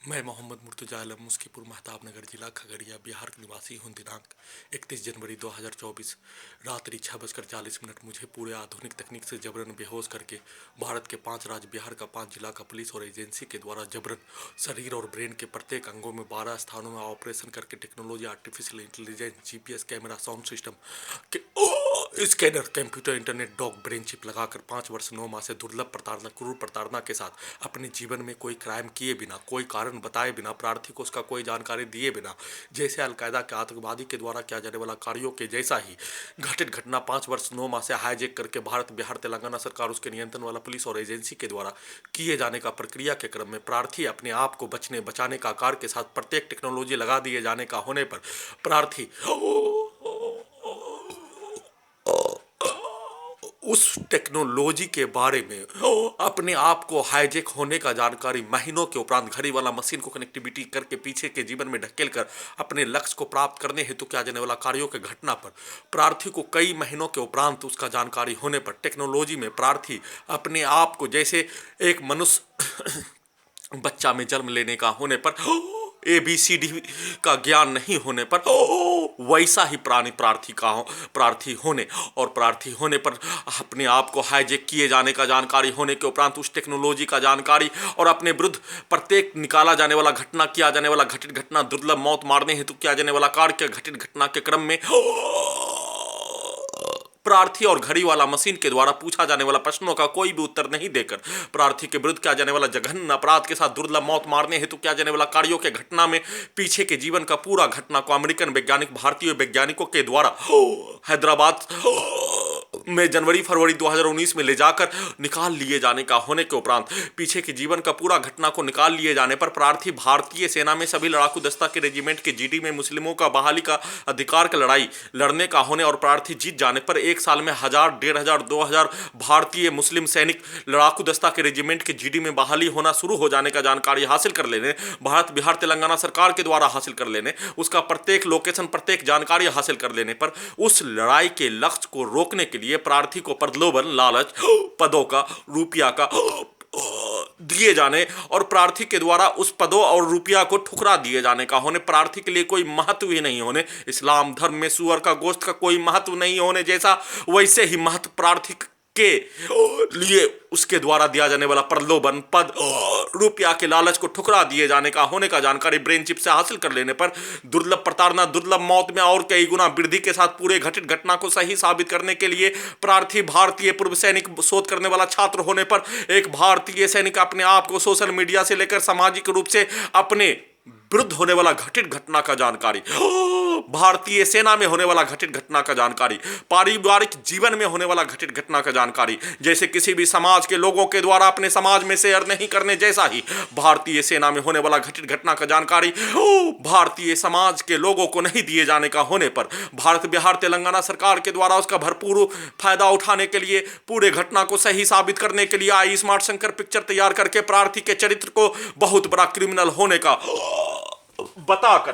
मैं मोहम्मद मुर्तजा आलम मुस्कीपुर महताब नगर जिला खगड़िया बिहार का निवासी हूँ। दिनांक 31 जनवरी 2024 रात्रि 6:40 मुझे पूरे आधुनिक तकनीक से जबरन बेहोश करके भारत के 5 राज्य बिहार का 5 जिला का पुलिस और एजेंसी के द्वारा जबरन शरीर और ब्रेन के प्रत्येक अंगों में 12 स्थानों में ऑपरेशन करके technology, artificial intelligence, GPS camera, sound system के scanner, computer, internet, dog, brain chip लगाकर 5 वर्ष 9 माह से दुर्लभ प्रताड़ना, क्रूर प्रताड़ना के साथ अपने जीवन में कोई क्राइम किए बिना, कोई कारण बताए बिना, प्रार्थी को उसका कोई जानकारी दिए बिना, जैसे अलकायदा के आतंकवादी के द्वारा किया जाने वाला कार्यों के जैसा ही घटित घटना 5 वर्ष 9 माह से हाईजैक करके भारत, बिहार, तेलंगाना सरकार, उसके नियंत्रण वाला पुलिस और एजेंसी के द्वारा किए जाने का प्रक्रिया के क्रम में प्रार्थी अपने आप को बचाने का आकार के साथ प्रत्येक टेक्नोलॉजी लगा दिए जाने का होने पर प्रार्थी उस टेक्नोलॉजी के बारे में अपने आप को हाईजेक होने का जानकारी महीनों के उपरांत घड़ी वाला मशीन को कनेक्टिविटी करके पीछे के जीवन में ढकेल कर अपने लक्ष्य को प्राप्त करने हेतु किया जाने वाला कार्यों के घटना पर प्रार्थी को कई महीनों के उपरांत उसका जानकारी होने पर टेक्नोलॉजी में प्रार्थी अपने आप को जैसे एक मनुष्य बच्चा में जन्म लेने का होने पर ABCD का ज्ञान नहीं होने पर वैसा ही प्रार्थी होने और प्रार्थी होने पर अपने आप को हाईजेक किए जाने का जानकारी होने के उपरांत उस टेक्नोलॉजी का जानकारी और अपने विरुद्ध प्रत्येक निकाला जाने वाला घटना, किया जाने वाला घटित घटना, दुर्लभ मौत मारने हेतु किया जाने वाला कार्य के घटित घटना के क्रम में प्रार्थी और घड़ी वाला मशीन के द्वारा पूछा जाने वाला प्रश्नों का कोई भी उत्तर नहीं देकर प्रार्थी के विरुद्ध किया जाने वाला जघन्य अपराध के साथ दुर्लभ मौत मारने हेतु किया जाने वाला कार्यों के घटना में पीछे के जीवन का पूरा घटना को अमेरिकन वैज्ञानिक भारतीय वैज्ञानिकों के द्वारा हैदराबाद में जनवरी फरवरी 2019 में ले जाकर निकाल लिए जाने का होने के उपरांत पीछे के जीवन का पूरा घटना को निकाल लिए जाने पर प्रार्थी भारतीय सेना में सभी लड़ाकू दस्ता के रेजिमेंट के GD में मुस्लिमों का बहाली का अधिकार का लड़ाई लड़ने का होने और प्रार्थी जीत जाने पर 1 साल में 1000, 1500, 2000 भारतीय मुस्लिम सैनिक लड़ाकू दस्ता के रेजिमेंट के GD में बहाली होना शुरू हो जाने का जानकारी हासिल कर लेने, भारत, बिहार, तेलंगाना सरकार के द्वारा हासिल कर लेने, उसका प्रत्येक लोकेशन, प्रत्येक जानकारी हासिल कर लेने पर उस लड़ाई के लक्ष्य को रोकने के लिए प्रार्थी को प्रलोभन, लालच, पदों का, रुपया का दिए जाने और प्रार्थी के द्वारा उस पदों और रुपया को ठुकरा दिए जाने का होने, प्रार्थी के लिए कोई महत्व ही नहीं होने, इस्लाम धर्म में सुअर का गोश्त का कोई महत्व नहीं होने जैसा वैसे ही महत्व प्रार्थी के लिए उसके द्वारा दिया जाने वाला प्रलोभन, पद, रुपया के लालच को ठुकरा दिए जाने का होने का जानकारी ब्रेन चिप से हासिल कर लेने पर दुर्लभ प्रताड़ना, दुर्लभ मौत में और कई गुना वृद्धि के साथ पूरे घटित घटना को सही साबित करने के लिए प्रार्थी भारतीय पूर्व सैनिक शोध करने वाला छात्र होने पर एक भारतीय सैनिक अपने आप को सोशल मीडिया से लेकर सामाजिक रूप से अपने विरुद्ध होने वाला घटित घटना का जानकारी, भारतीय सेना में होने वाला घटित घटना का जानकारी, पारिवारिक जीवन में होने वाला घटित घटना का जानकारी, जैसे किसी भी समाज के लोगों के द्वारा अपने समाज में शेयर नहीं करने जैसा ही भारतीय सेना में होने वाला घटित घटना का जानकारी भारतीय समाज के लोगों को नहीं दिए जाने का होने पर भारत, बिहार, तेलंगाना सरकार के द्वारा उसका भरपूर फायदा उठाने के लिए पूरे घटना को सही साबित करने के लिए आई स्मार्ट शंकर पिक्चर तैयार करके प्रार्थी के चरित्र को बहुत बड़ा क्रिमिनल होने का बताकर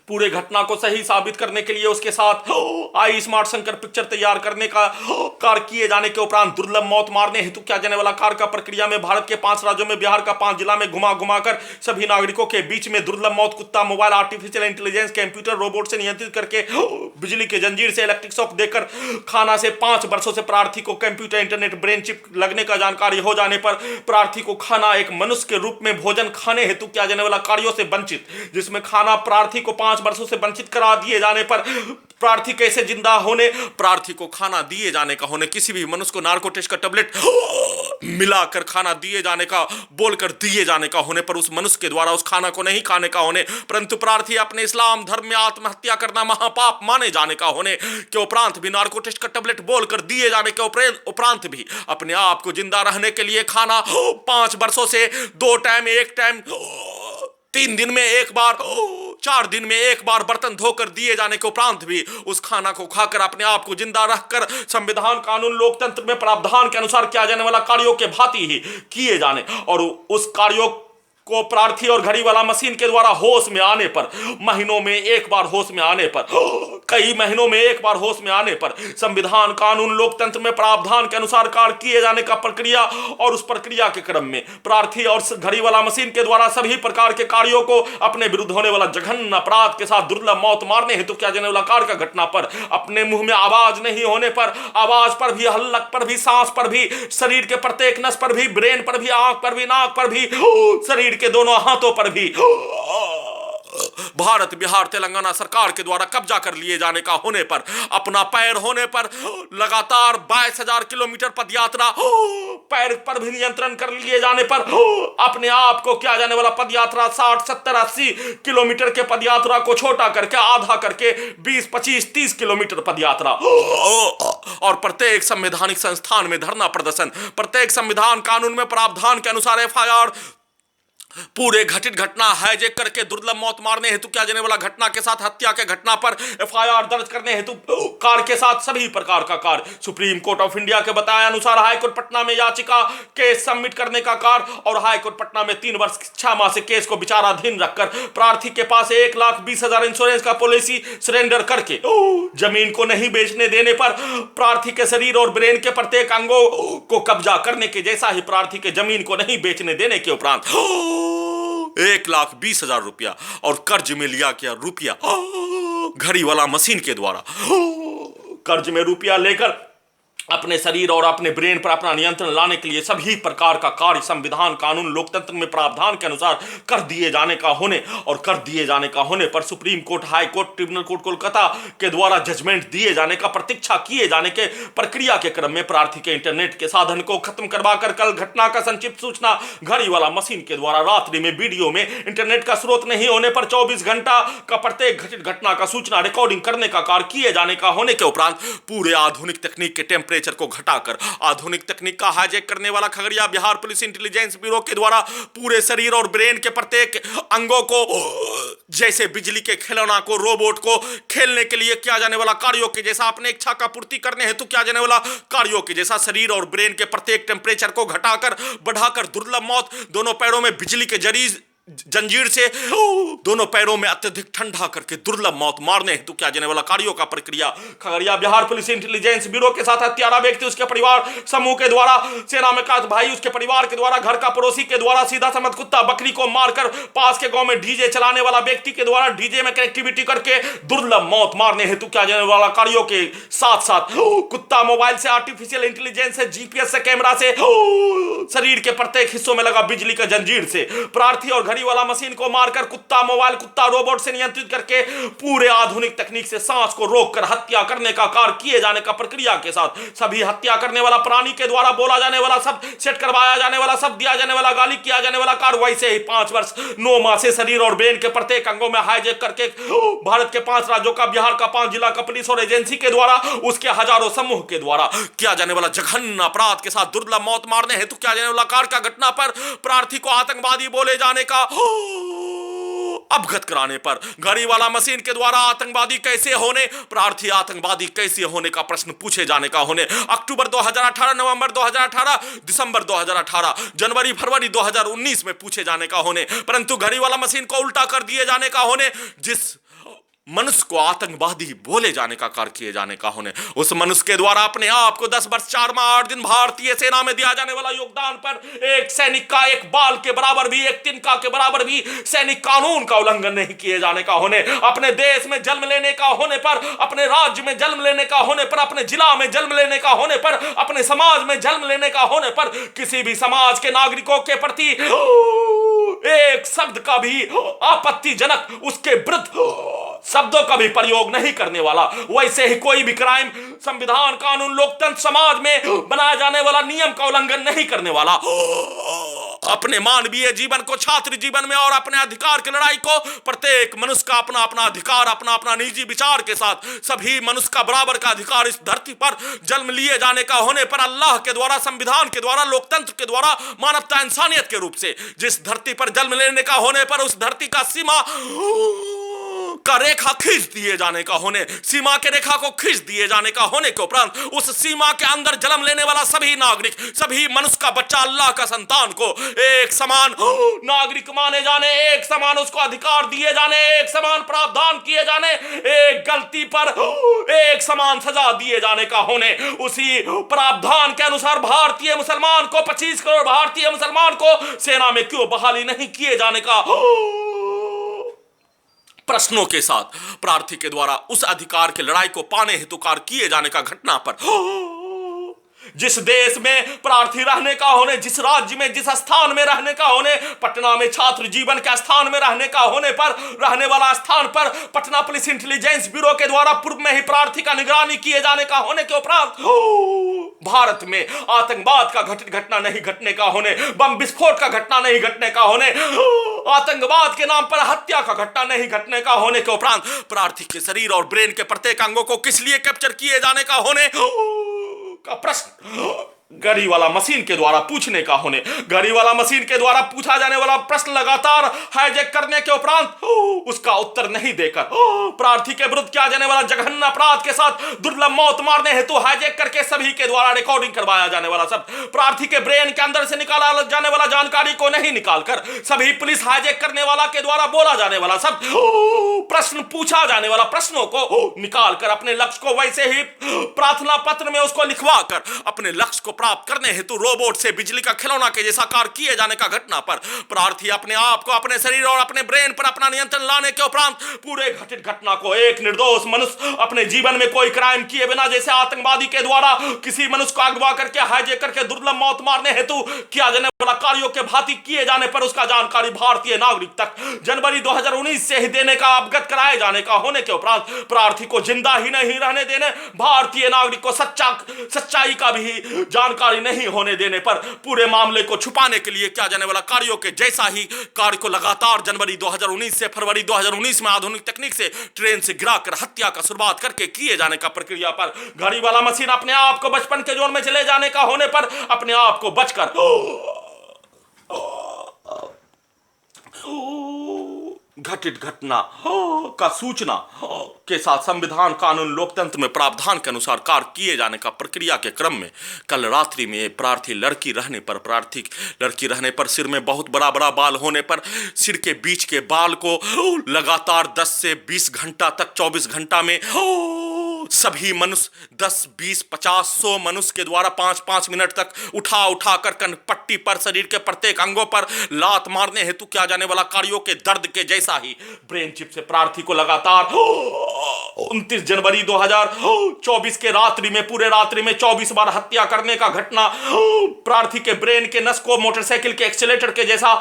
पूरे घटना को सही साबित करने के लिए उसके साथ आई स्मार्ट शंकर पिक्चर तैयार करने का कार्य किए जाने के उपरांत दुर्लभ मौत मारने हेतु किया जाने वाला कार्य का प्रक्रिया में भारत के 5 राज्यों में, बिहार का 5 जिला में घुमा कर सभी नागरिकों के बीच में दुर्लभ मौत, कुत्ता, mobile, artificial intelligence, computer, robot से नियंत्रित करके बिजली के जंजीर से इलेक्ट्रिक शॉक देकर खाना से 5 वर्षों से प्रार्थी को कंप्यूटर, इंटरनेट, ब्रेन चिप लगने का जानकारी हो जाने पर प्रार्थी को खाना एक मनुष्य के रूप में भोजन खाने हेतु किया जाने वाला कार्यों से वंचित, जिसमें खाना प्रार्थी को 5 वर्षों से वंचित करा दिए जाने पर प्रार्थी कैसे जिंदा होने, प्रार्थी को खाना दिए जाने का होने, किसी भी मनुष्य को नार्को टेस्ट का टेबलेट मिलाकर खाना दिए जाने का बोलकर दिए जाने का होने पर उस मनुष्य के द्वारा उस खाना को नहीं खाने का होने, परंतु प्रार्थी अपने इस्लाम धर्म में आत्महत्या करना महापाप माने जाने का होने के उपरांत भी नार्को टेस्ट का टेबलेट बोलकर दिए जाने के उपरांत भी अपने आप को जिंदा रहने के लिए खाना 5 वर्षों से 2 टाइम, 1 टाइम, 3 दिन में 1 बार, 4 दिन में 1 बार बर्तन धोकर दिए जाने के उपरांत भी उस खाना को खाकर अपने आप को जिंदा रखकर संविधान, कानून, लोकतंत्र में प्रावधान के अनुसार किया जाने वाला कार्यों के भांति ही किए जाने और उस कार्यों को प्रार्थी और घड़ी वाला मशीन के द्वारा होश में आने पर, महीनों में एक बार होश में आने पर, कई महीनों में एक बार होश में आने पर संविधान, कानून, लोकतंत्र में प्रावधान के अनुसार कार्य किए जाने का प्रक्रिया और उस प्रक्रिया के क्रम में प्रार्थी और घड़ी वाला मशीन के द्वारा सभी प्रकार के कार्यों को अपने विरुद्ध होने वाला जघन्य अपराध के साथ दुर्लभ मौत मारने हेतु किया जाने वाला कार्य का घटना पर, अपने मुंह में आवाज नहीं होने पर, आवाज पर भी, हल्लक पर भी, सांस पर भी, शरीर के प्रत्येक नस पर भी, ब्रेन पर भी, आंख पर भी, नाक पर भी, शरीर के दोनों हाथों पर भी भारत, बिहार, तेलंगाना सरकार के द्वारा कब्जा कर लिए जाने का होने पर, अपना पैर होने पर लगातार 22,000 किलोमीटर पदयात्रा पैर पर भी नियंत्रण कर लिए जाने पर, अपने आप को किया जाने वाला पदयात्रा 60, 70, 80 किलोमीटर के पदयात्रा को छोटा करके, आधा करके 20, 25, 30 किलोमीटर पदयात्रा, और प्रत्येक संवैधानिक संस्थान में धरना प्रदर्शन, प्रत्येक संविधान कानून में प्रावधान के अनुसार FIR, पूरे घटित घटना हाईजैक करके दुर्लभ मौत मारने हेतु किया जाने वाला घटना के साथ हत्या के घटना पर FIR दर्ज करने हेतु कार्य के साथ सभी प्रकार का कार्य सुप्रीम कोर्ट ऑफ इंडिया के बताए अनुसार हाईकोर्ट पटना में याचिका केस सबमिट करने का कार्य और हाईकोर्ट पटना में 3 वर्ष 6 माह से केस को विचाराधीन रखकर प्रार्थी के पास 1,20,000 इंश्योरेंस का पॉलिसी सरेंडर करके जमीन को नहीं बेचने देने पर प्रार्थी के शरीर और ब्रेन के प्रत्येक अंगों को कब्जा करने के जैसा ही प्रार्थी के जमीन को नहीं बेचने देने के उपरांत 1,20,000 रुपया और कर्ज में लिया गया रुपया घड़ी वाला मशीन के द्वारा कर्ज में रुपया लेकर अपने शरीर और अपने ब्रेन पर अपना नियंत्रण लाने के लिए सभी प्रकार का कार्य संविधान, कानून, लोकतंत्र में प्रावधान के अनुसार कर दिए जाने का होने और कर दिए जाने का होने पर supreme court, high court, tribunal court Kolkata के द्वारा जजमेंट दिए जाने का प्रतीक्षा किए जाने के प्रक्रिया के क्रम में प्रार्थी के इंटरनेट के साधन को खत्म करवाकर कल घटना का संक्षिप्त सूचना घड़ी वाला मशीन के द्वारा रात्रि में वीडियो में इंटरनेट का स्रोत नहीं होने पर 24 घंटा का प्रत्येक घटित घटना का सूचना रिकॉर्डिंग करने का कार्य किए जाने का होने के उपरांत पूरे आधुनिक तकनीक के टेम्परेचर को घटाकर आधुनिक तकनीक का हाईजैक करने वाला Khagaria Bihar police intelligence bureau के द्वारा पूरे शरीर और ब्रेन के प्रत्येक अंगों को जैसे बिजली के खिलौना को, रोबोट को खेलने के लिए किया जाने वाला कार्यों के जैसा, अपने इच्छा का पूर्ति करने हेतु किया जाने वाला कार्यों के जैसा शरीर और ब्रेन के प्रत्येक टेम्परेचर को घटाकर बढ़ाकर दुर्लभ मौत, दोनों पैरों में बिजली के जरिए जंजीर से दोनों पैरों में अत्यधिक ठंडा करके दुर्लभ मौत मारने हेतु किया जाने वाला कार्यों का प्रक्रिया Khagaria Bihar police intelligence bureau के साथ हत्यारा व्यक्ति, उसके परिवार समूह के द्वारा, सेना में कात भाई, उसके परिवार के द्वारा, घर का पड़ोसी के द्वारा, सीधा समझ कुत्ता बकरी को मारकर पास के गांव में डीजे चलाने वाला व्यक्ति के द्वारा डीजे में कनेक्टिविटी करके दुर्लभ मौत मारने हेतु किया जाने वाला कार्यों के साथ साथ कुत्ता मोबाइल से, आर्टिफिशियल इंटेलिजेंस से, जीपीएस से, कैमरा से, शरीर के प्रत्येक हिस्सों में लगा बिजली का जंजीर से प्रार्थी और वाला मशीन को मारकर कुत्ता मोबाइल, कुत्ता रोबोट से नियंत्रित करके पूरे आधुनिक तकनीक से सांस को रोककर हत्या करने का कार्य किए जाने का प्रक्रिया के साथ सभी हत्या करने वाला प्राणी के द्वारा बोला जाने वाला शब्द, सेट करवाया जाने वाला शब्द, दिया जाने वाला गाली, किया जाने वाला कार्य वैसे ही 5 वर्ष 9 माह से शरीर और ब्रेन के प्रत्येक अंगों में हाईजैक करके भारत के 5 राज्यों का, बिहार का 5 जिला का पुलिस और एजेंसी के द्वारा, उसके हजारों समूह के द्वारा किया जाने वाला जघन्य अपराध के साथ दुर्लभ मौत मारने हेतु किया जाने वाला कार्य का घटना पर प्रार्थी को आतंकवादी बोले जाने का अवगत कराने पर घड़ी वाला मशीन के द्वारा आतंकवादी कैसे होने, प्रार्थी आतंकवादी कैसे होने का प्रश्न पूछे जाने का होने अक्टूबर 2018, नवंबर 2018, दिसंबर 2018, जनवरी फरवरी 2019 में पूछे जाने का होने, परंतु घड़ी वाला मशीन को उल्टा कर दिए जाने का होने, जिस मनुष्य को आतंकवादी बोले जाने का कार्य किए जाने का होने, उस मनुष्य के द्वारा अपने आप को 10 वर्ष 4 माह 8 दिन भारतीय सेना में दिया जाने वाला योगदान पर एक सैनिक का एक बाल के बराबर भी, एक तिनका के बराबर भी सैनिक कानून का उल्लंघन नहीं किए जाने का होने, अपने देश में जन्म लेने का होने पर, अपने राज्य में जन्म लेने का होने पर, अपने जिला में जन्म लेने का होने पर, अपने समाज में जन्म लेने का होने पर किसी भी समाज के नागरिकों के प्रति एक शब्द का भी आपत्तिजनक, उसके विरुद्ध शब्दों का भी प्रयोग नहीं करने वाला, वैसे ही कोई भी क्राइम संविधान, कानून, लोकतंत्र, समाज में बनाया जाने वाला नियम का उल्लंघन नहीं करने वाला, अपने मानवीय जीवन को, छात्र जीवन में और अपने अधिकार की लड़ाई को प्रत्येक मनुष्य का अपना अपना अधिकार, अपना अपना निजी विचार के साथ सभी मनुष्य का बराबर का अधिकार इस धरती पर जन्म लिए जाने का होने पर अल्लाह के द्वारा, संविधान के द्वारा, लोकतंत्र के द्वारा, मानवता इंसानियत के रूप से जिस धरती पर जन्म लेने का होने पर उस धरती का सीमा का रेखा खींच दिए जाने का होने, सीमा के रेखा को खींच दिए जाने का होने के उपरांत उस सीमा के अंदर जन्म लेने वाला सभी नागरिक, सभी मनुष्य का बच्चा, अल्लाह का संतान को एक समान नागरिक माने जाने, एक समान उसको अधिकार दिए जाने, एक समान प्रावधान किए जाने, एक गलती पर एक समान सजा दिए जाने का होने। उसी प्रावधान के अनुसार भारतीय मुसलमान को, 25 करोड़ भारतीय मुसलमान को सेना में क्यों बहाली नहीं किए जाने का प्रश्नों के साथ प्रार्थी के द्वारा उस अधिकार की लड़ाई को पाने हेतु कार्य किए जाने का घटना पर जिस देश में प्रार्थी रहने का होने, जिस राज्य में, जिस स्थान में रहने का होने, पटना में छात्र जीवन के स्थान में रहने का होने पर, रहने वाला स्थान पर पटना पुलिस इंटेलिजेंस ब्यूरो के द्वारा पूर्व में ही प्रार्थी का निगरानी किए जाने का होने के उपरांत भारत में आतंकवाद का घटना नहीं घटने का होने, बम विस्फोट का घटना नहीं घटने का होने, आतंकवाद के नाम पर हत्या का घटना नहीं घटने का होने के उपरांत प्रार्थी के शरीर और ब्रेन के प्रत्येक अंगों को किस लिए कैप्चर किए जाने का होने का प्रश्न घड़ी वाला मशीन के द्वारा पूछने का होने, घड़ी वाला मशीन के द्वारा पूछा जाने वाला प्रश्न लगातार हाईजैक करने के उपरांत उसका उत्तर नहीं देकर प्रार्थी के विरुद्ध किया जाने वाला जघन्य अपराध के साथ दुर्लभ मौत मारने हेतु हाईजैक करके सभी के द्वारा रिकॉर्डिंग करवाया जाने वाला सब प्रार्थी के ब्रेन के अंदर से निकाला जाने वाला जानकारी को नहीं निकालकर सभी पुलिस हाईजैक करने वाला के द्वारा बोला जाने वाला सब प्रश्न पूछा जाने वाला प्रश्नों को निकालकर अपने लक्ष्य को वैसे ही प्रार्थना पत्र में उसको लिखवा कर अपने लक्ष्य को प्राप्त करने हेतु रोबोट से बिजली का खिलौना के जैसा कार्य किए जाने का घटना पर प्रार्थी अपने आप को, अपने शरीर और अपने ब्रेन पर अपना नियंत्रण लाने के उपरांत पूरे घटित घटना को एक निर्दोष मनुष्य अपने जीवन में कोई क्राइम किए बिना, जैसे आतंकवादी के द्वारा किसी मनुष्य को अगवा करके हाईजैक करके दुर्लभ मौत मारने हेतु किया जाने वाला कार्यों के भांति किए जाने पर उसका जानकारी भारतीय नागरिक तक जनवरी 2019 से ही देने का, अवगत कराए जाने का होने के उपरांत प्रार्थी को जिंदा ही नहीं रहने देने, भारतीय नागरिक को सच्चाई का भी जानकारी नहीं होने देने पर पूरे मामले को छुपाने के लिए किया जाने वाला कार्यों के जैसा ही कार्य को लगातार जनवरी 2019 से फरवरी 2019 में आधुनिक तकनीक से ट्रेन से गिराकर हत्या का शुरुआत करके किए जाने का प्रक्रिया पर घड़ी वाला मशीन अपने आप को बचपन के जोन में चले जाने का होने पर अपने आप को बचकर घटित घटना का सूचना के साथ संविधान, कानून, लोकतंत्र में प्रावधान के अनुसार कार्य किए जाने का प्रक्रिया के क्रम में कल रात्रि में प्रार्थी लड़की रहने पर सिर में बहुत बड़ा बड़ा बाल होने पर सिर के बीच के बाल को लगातार 10 से 20 घंटा तक 24 घंटा में सभी मनुष्य 10, 20, 50, 100 मनुष्य के द्वारा 5-5 मिनट तक उठा कर कनपट्टी पर शरीर के प्रत्येक अंगों पर लात मारने हेतु किया जाने वाला कार्यों के दर्द के जैसा ही ब्रेन चिप से प्रार्थी को लगातार 29 जनवरी 2024 के रात्रि में, पूरे रात्रि में 24 बार हत्या करने का घटना प्रार्थी के ब्रेन के नस को मोटरसाइकिल के एक्सीलेटर के जैसा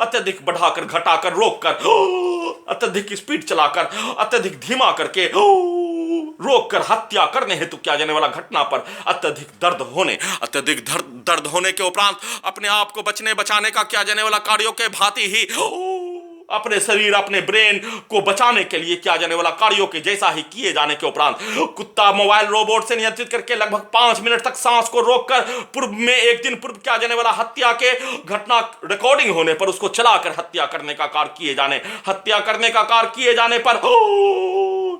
अत्यधिक बढ़ाकर, घटाकर, रोककर, अत्यधिक स्पीड चलाकर, अत्यधिक धीमा करके रोककर हत्या करने हेतु किया जाने वाला घटना पर अत्यधिक दर्द होने के उपरांत अपने आप को बचाने का किया जाने वाला कार्यों के भांति ही अपने शरीर, अपने ब्रेन को बचाने के लिए किया जाने वाला कार्यों के जैसा ही किए जाने के उपरांत कुत्ता मोबाइल रोबोट से नियंत्रित करके लगभग 5 मिनट तक सांस को रोककर पूर्व में एक दिन पूर्व किया जाने वाला हत्या के घटना रिकॉर्डिंग होने पर उसको चलाकर हत्या करने का कार्य किए जाने पर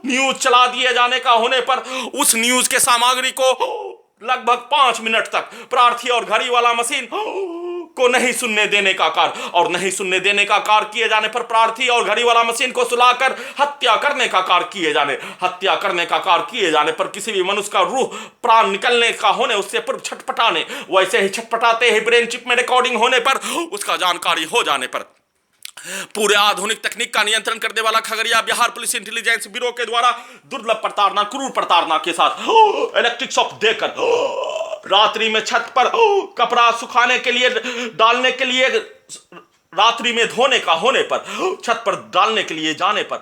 न्यूज चला दिए जाने का होने पर उस न्यूज के सामग्री को लगभग 5 मिनट तक प्रार्थी और घड़ी वाला मशीन को नहीं सुनने देने का कार्य किए जाने पर प्रार्थी और घड़ी वाला मशीन को सुलाकर हत्या करने का कार्य किए जाने पर किसी भी मनुष्य का रूह प्राण निकलने का होने, उससे पूर्व छटपटाने, वैसे ही छटपटाते ही ब्रेन चिप में रिकॉर्डिंग होने पर उसका जानकारी हो जाने पर पूरे आधुनिक तकनीक का नियंत्रण करने वाला Khagaria Bihar police intelligence bureau के द्वारा दुर्लभ प्रताड़ना, क्रूर प्रताड़ना के साथ इलेक्ट्रिक शॉक देकर रात्रि में छत पर कपड़ा सुखाने के लिए डालने के लिए, रात्रि में धोने का होने पर छत पर डालने के लिए जाने पर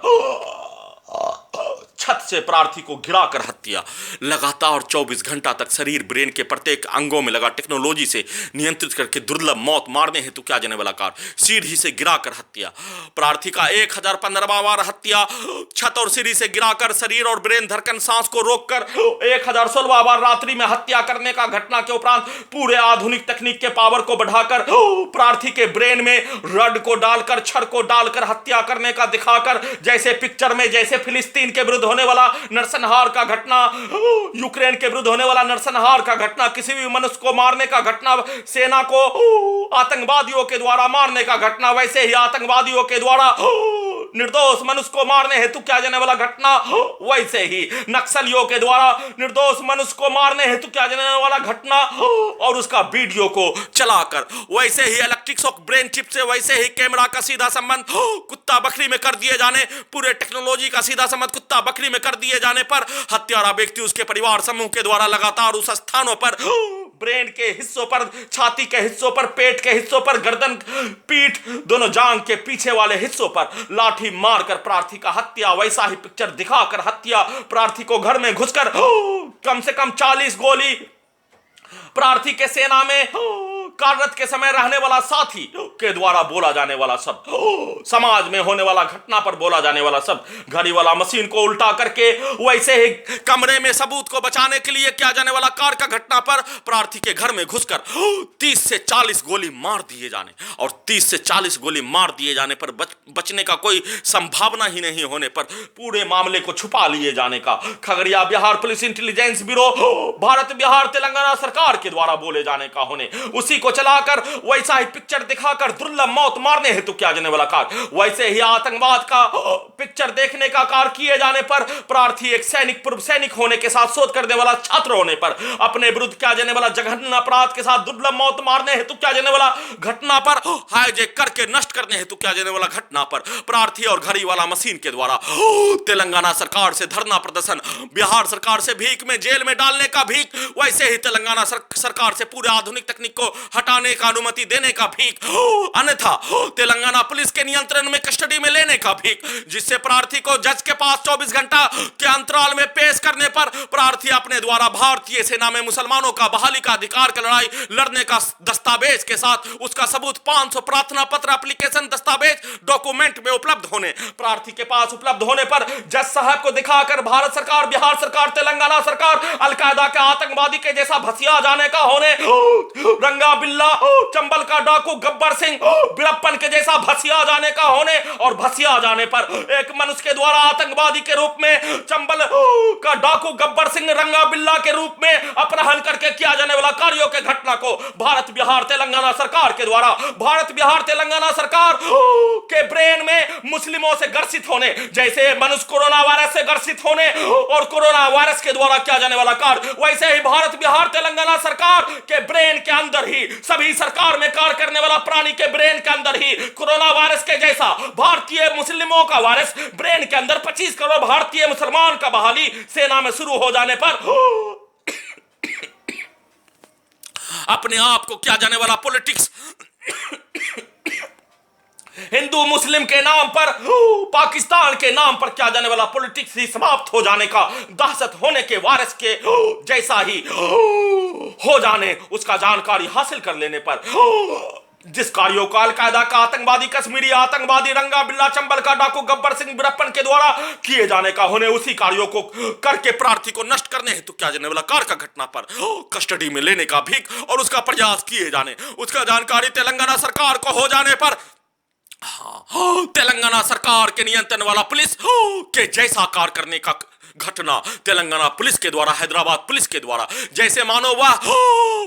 छत से प्रार्थी को गिराकर हत्या हत्या। लगातार 24 घंटा तक शरीर ब्रेन के प्रत्येक अंगों में लगा टेक्नोलॉजी से नियंत्रित करके दुर्लभ मौत मारने हेतु किया जाने वाला कार्य। सीढ़ी से गिराकर हत्या। प्रार्थी का 1015वां बार हत्या। छत और सीढ़ी से गिराकर शरीर और ब्रेन धड़कन सांस को रोककर 1016वां बार रात्रि में हत्या करने का घटना के उपरांत पूरे आधुनिक तकनीक के पावर को बढ़ाकर प्रार्थी के ब्रेन में रड को डालकर छड़ को डालकर हत्या करने का दिखाकर, जैसे पिक्चर में, जैसे फिलिस्तीन के विरुद्ध होने वाला नरसंहार का घटना, यूक्रेन के विरुद्ध होने वाला नरसंहार का घटना, किसी भी मनुष्य को मारने का घटना, सेना को आतंकवादियों के द्वारा मारने का घटना, वैसे ही आतंकवादियों के द्वारा निर्दोष मनुष्य को मारने हेतु किया जाने वाला घटना, वैसे ही नक्सलियों के द्वारा निर्दोष मनुष्य को मारने हेतु किया जाने वाला घटना और उसका वीडियो को चलाकर, वैसे ही इलेक्ट्रिक शॉक ब्रेन चिप से, वैसे ही कैमरा का सीधा संबंध कुत्ता बकरी में कर दिए जाने, पूरे टेक्नोलॉजी का सीधा संबंध कुत्ता बकरी में कर दिए जाने पर हत्यारा व्यक्ति उसके परिवार समूह के द्वारा लगातार उस स्थानों पर, ब्रेन के हिस्सों पर, छाती के हिस्सों पर, पेट के हिस्सों पर, गर्दन, पीठ, दोनों जांग के पीछे वाले हिस्सों पर लाठी मारकर प्रार्थी का हत्या। वैसा ही पिक्चर दिखाकर हत्या। प्रार्थी को घर में घुसकर कम से कम 40 गोली प्रार्थी के सेना में कार्यरत के समय रहने वाला साथी के द्वारा बोला जाने वाला शब्द, समाज में होने वाला घटना पर बोला जाने वाला शब्द, घड़ी वाला मशीन को उल्टा करके, वैसे ही कमरे में सबूत को बचाने के लिए किया जाने वाला कार्य का घटना पर प्रार्थी के घर में घुसकर 30 से 40 गोली मार दिए जाने और 30 से 40 गोली मार दिए जाने पर बचने का कोई संभावना ही नहीं होने पर पूरे मामले को छुपा लिए जाने का Khagaria Bihar police intelligence bureau, Bharat Bihar Telangana सरकार के द्वारा बोले जाने का होने, उसी को चलाकर वैसा ही पिक्चर दिखाकर दुर्लभ मौत मारने हेतु किया जाने वाला कार्य। वैसे ही आतंकवाद का पिक्चर देखने का कार्य किए जाने पर प्रार्थी एक सैनिक, पूर्व सैनिक होने के साथ शोध करने वाला छात्र होने पर अपने विरुद्ध किया जाने वाला जघन्य अपराध के साथ दुर्लभ मौत मारने हेतु किया जाने वाला घटना पर, हाईजैक करके नष्ट करने हेतु किया जाने वाला घटना पर प्रार्थी और घड़ी वाला मशीन के द्वारा तेलंगाना सरकार से धरना प्रदर्शन, बिहार सरकार से भीख में जेल में डालने का भीख, वैसे ही तेलंगाना सरकार से पूरे आधुनिक तकनीक को हटाने का अनुमति देने का भीख, अन्यथा तेलंगाना पुलिस के नियंत्रण में कस्टडी में लेने का भीख, जिससे प्रार्थी को जज के पास 24 घंटा के अंतराल में पेश करने पर प्रार्थी अपने द्वारा भारतीय सेना में मुसलमानों का बहाली का अधिकार की लड़ाई लड़ने का दस्तावेज के साथ उसका सबूत 500 प्रार्थना पत्र एप्लीकेशन दस्तावेज डॉक्यूमेंट में उपलब्ध होने, प्रार्थी के पास उपलब्ध होने पर जज साहब को दिखाकर भारत सरकार, बिहार सरकार, तेलंगाना सरकार अलकायदा के आतंकवादी के जैसा भसिया जाने का होने, रंगा बिल्ला, चंबल का डाकू गब्बर सिंह बिरप्पन के जैसा भसिया जाने का होने और भसिया जाने पर एक मनुष्य के द्वारा आतंकवादी के रूप में चंबल का डाकू गब्बर सिंह रंगा बिल्ला के रूप में अपहरण करके किया जाने वाला कार्यों के घटना को भारत बिहार तेलंगाना सरकार के द्वारा, भारत बिहार तेलंगाना सरकार के ब्रेन में मुस्लिमों से ग्रसित होने, जैसे मनुष्य कोरोना वायरस से ग्रसित होने और कोरोना वायरस के द्वारा किया जाने वाला कार्य, वैसे ही भारत बिहार तेलंगाना सरकार के ब्रेन के अंदर ही, सभी सरकार में कार्य करने वाला प्राणी के ब्रेन के अंदर ही कोरोना वायरस के जैसा भारतीय मुस्लिमों का वायरस ब्रेन के अंदर 25 करोड़ भारतीय मुसलमान का बहाली सेना में शुरू हो जाने पर अपने आप को किया जाने वाला पॉलिटिक्स हिंदू मुस्लिम के नाम पर, पाकिस्तान के नाम पर किया जाने वाला पॉलिटिक्स ही समाप्त हो जाने का, दहशत होने के वायरस के जैसा ही हो जाने उसका जानकारी हासिल कर लेने पर जिस कार्यों का अलकायदा का आतंकवादी, कश्मीरी आतंकवादी, रंगा बिल्ला, चंबल का डाकू गब्बर सिंह बिरप्पन के द्वारा किए जाने का होने, उसी कार्यों को करके प्रार्थी को नष्ट करने हेतु किया जाने वाला कार्य का घटना पर कस्टडी में लेने का भीख और उसका प्रयास किए जाने, उसका जानकारी तेलंगाना सरकार को हो जाने पर तेलंगाना सरकार के नियंत्रण वाला पुलिस के जैसा कार्य करने का घटना तेलंगाना पुलिस के द्वारा, हैदराबाद पुलिस के द्वारा, जैसे मानो वह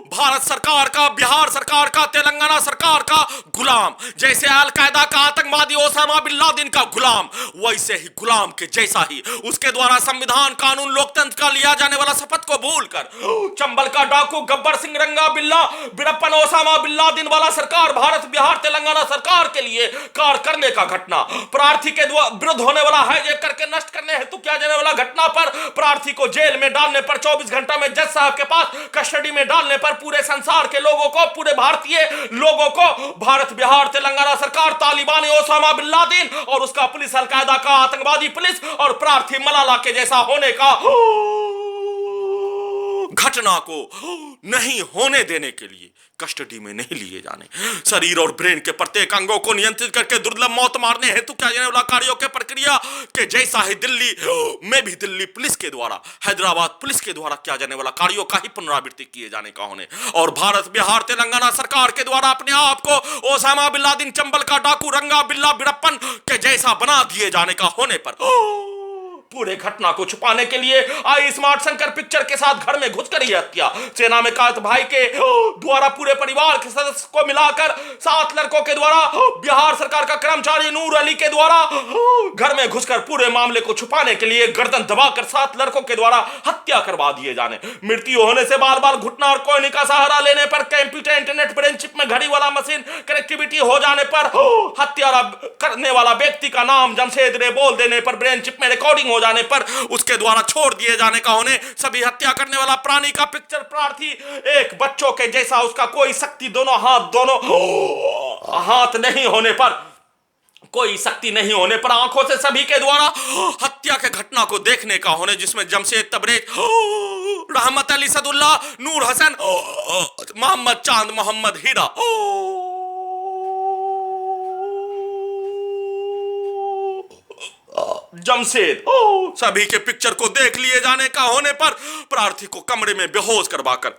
भारत सरकार का, बिहार सरकार का, तेलंगाना सरकार का गुलाम, जैसे अलकायदा का आतंकवादी ओसामा बिन लादेन का गुलाम, वैसे ही गुलाम के जैसा ही उसके द्वारा संविधान, कानून, लोकतंत्र का लिया जाने वाला शपथ को भूलकर चंबल का डाकू गब्बर सिंह, रंगा बिल्ला, बिरप्पन, ओसामा बिन लादेन वाला सरकार, भारत बिहार तेलंगाना सरकार के लिए कार्य करने का घटना, प्रार्थी के विरुद्ध होने वाला हाईजैक करके नष्ट करने हेतु किया जाने वाला घटना पर प्रार्थी को जेल में डालने पर 24 घंटा में जज साहब के पास कस्टडी में डालने पर पूरे संसार के लोगों को, पूरे भारतीय लोगों को भारत बिहार तेलंगाना सरकार, तालिबानी ओसामा बिन लादेन और उसका पुलिस, अलकायदा का आतंकवादी पुलिस और प्रार्थी मलाला के जैसा होने का घटना को नहीं होने देने के लिए कस्टडी में नहीं लिए जाने, शरीर और ब्रेन के प्रत्येक अंगों को नियंत्रित करके दुर्लभ मौत मारने हेतु किया जाने वाला कार्यों के प्रक्रिया के जैसा ही दिल्ली में भी दिल्ली पुलिस के द्वारा, हैदराबाद पुलिस के द्वारा किया जाने वाला कार्यों का ही पुनरावृत्ति किए जाने का होने, और भारत बिहार तेलंगाना सरकार के द्वारा अपने आप को ओसामा बिन लादेन, चंबल का डाकू, रंगा बिल्ला बिरप्पन के जैसा बना दिए जाने का होने पर पूरे घटना को छुपाने के लिए आई स्मार्ट शंकर पिक्चर के साथ घर में घुसकर यह हत्या। सेना में कात भाई के द्वारा पूरे परिवार के सदस्य को मिलाकर 7 लड़कों के द्वारा बिहार सरकार का कर्मचारी नूर अली के द्वारा घर में घुसकर पूरे मामले को छुपाने के लिए गर्दन दबाकर 7 लड़कों के द्वारा हत्या करवा दिए जाने। मृत्यु होने से बार बार घुटना और कोयले का सहारा लेने पर, कंप्यूटर इंटरनेट ब्रेन चिप में घड़ी वाला मशीन कनेक्टिविटी हो जाने पर, हत्या करने वाला व्यक्ति का नाम जमशेद रे बोल देने पर, ब्रेन चिप में रिकॉर्डिंग हो जाने पर उसके द्वारा छोड़ दिए जाने का होने, सभी हत्या करने वाला प्राणी का पिक्चर प्रार्थी एक बच्चों के जैसा, उसका कोई शक्ति दोनों हाथ नहीं होने पर, कोई शक्ति नहीं होने पर आंखों से सभी के द्वारा हत्या के घटना को देखने का होने, जिसमें जमशेद, तबरेज, रहमत अली, सदुल्ला, नूर हसन, मोहम्मद चांद, मोहम्मद हीरा, जमशेद सभी के पिक्चर को देख लिए जाने का होने पर प्रार्थी को कमरे में बेहोश करवाकर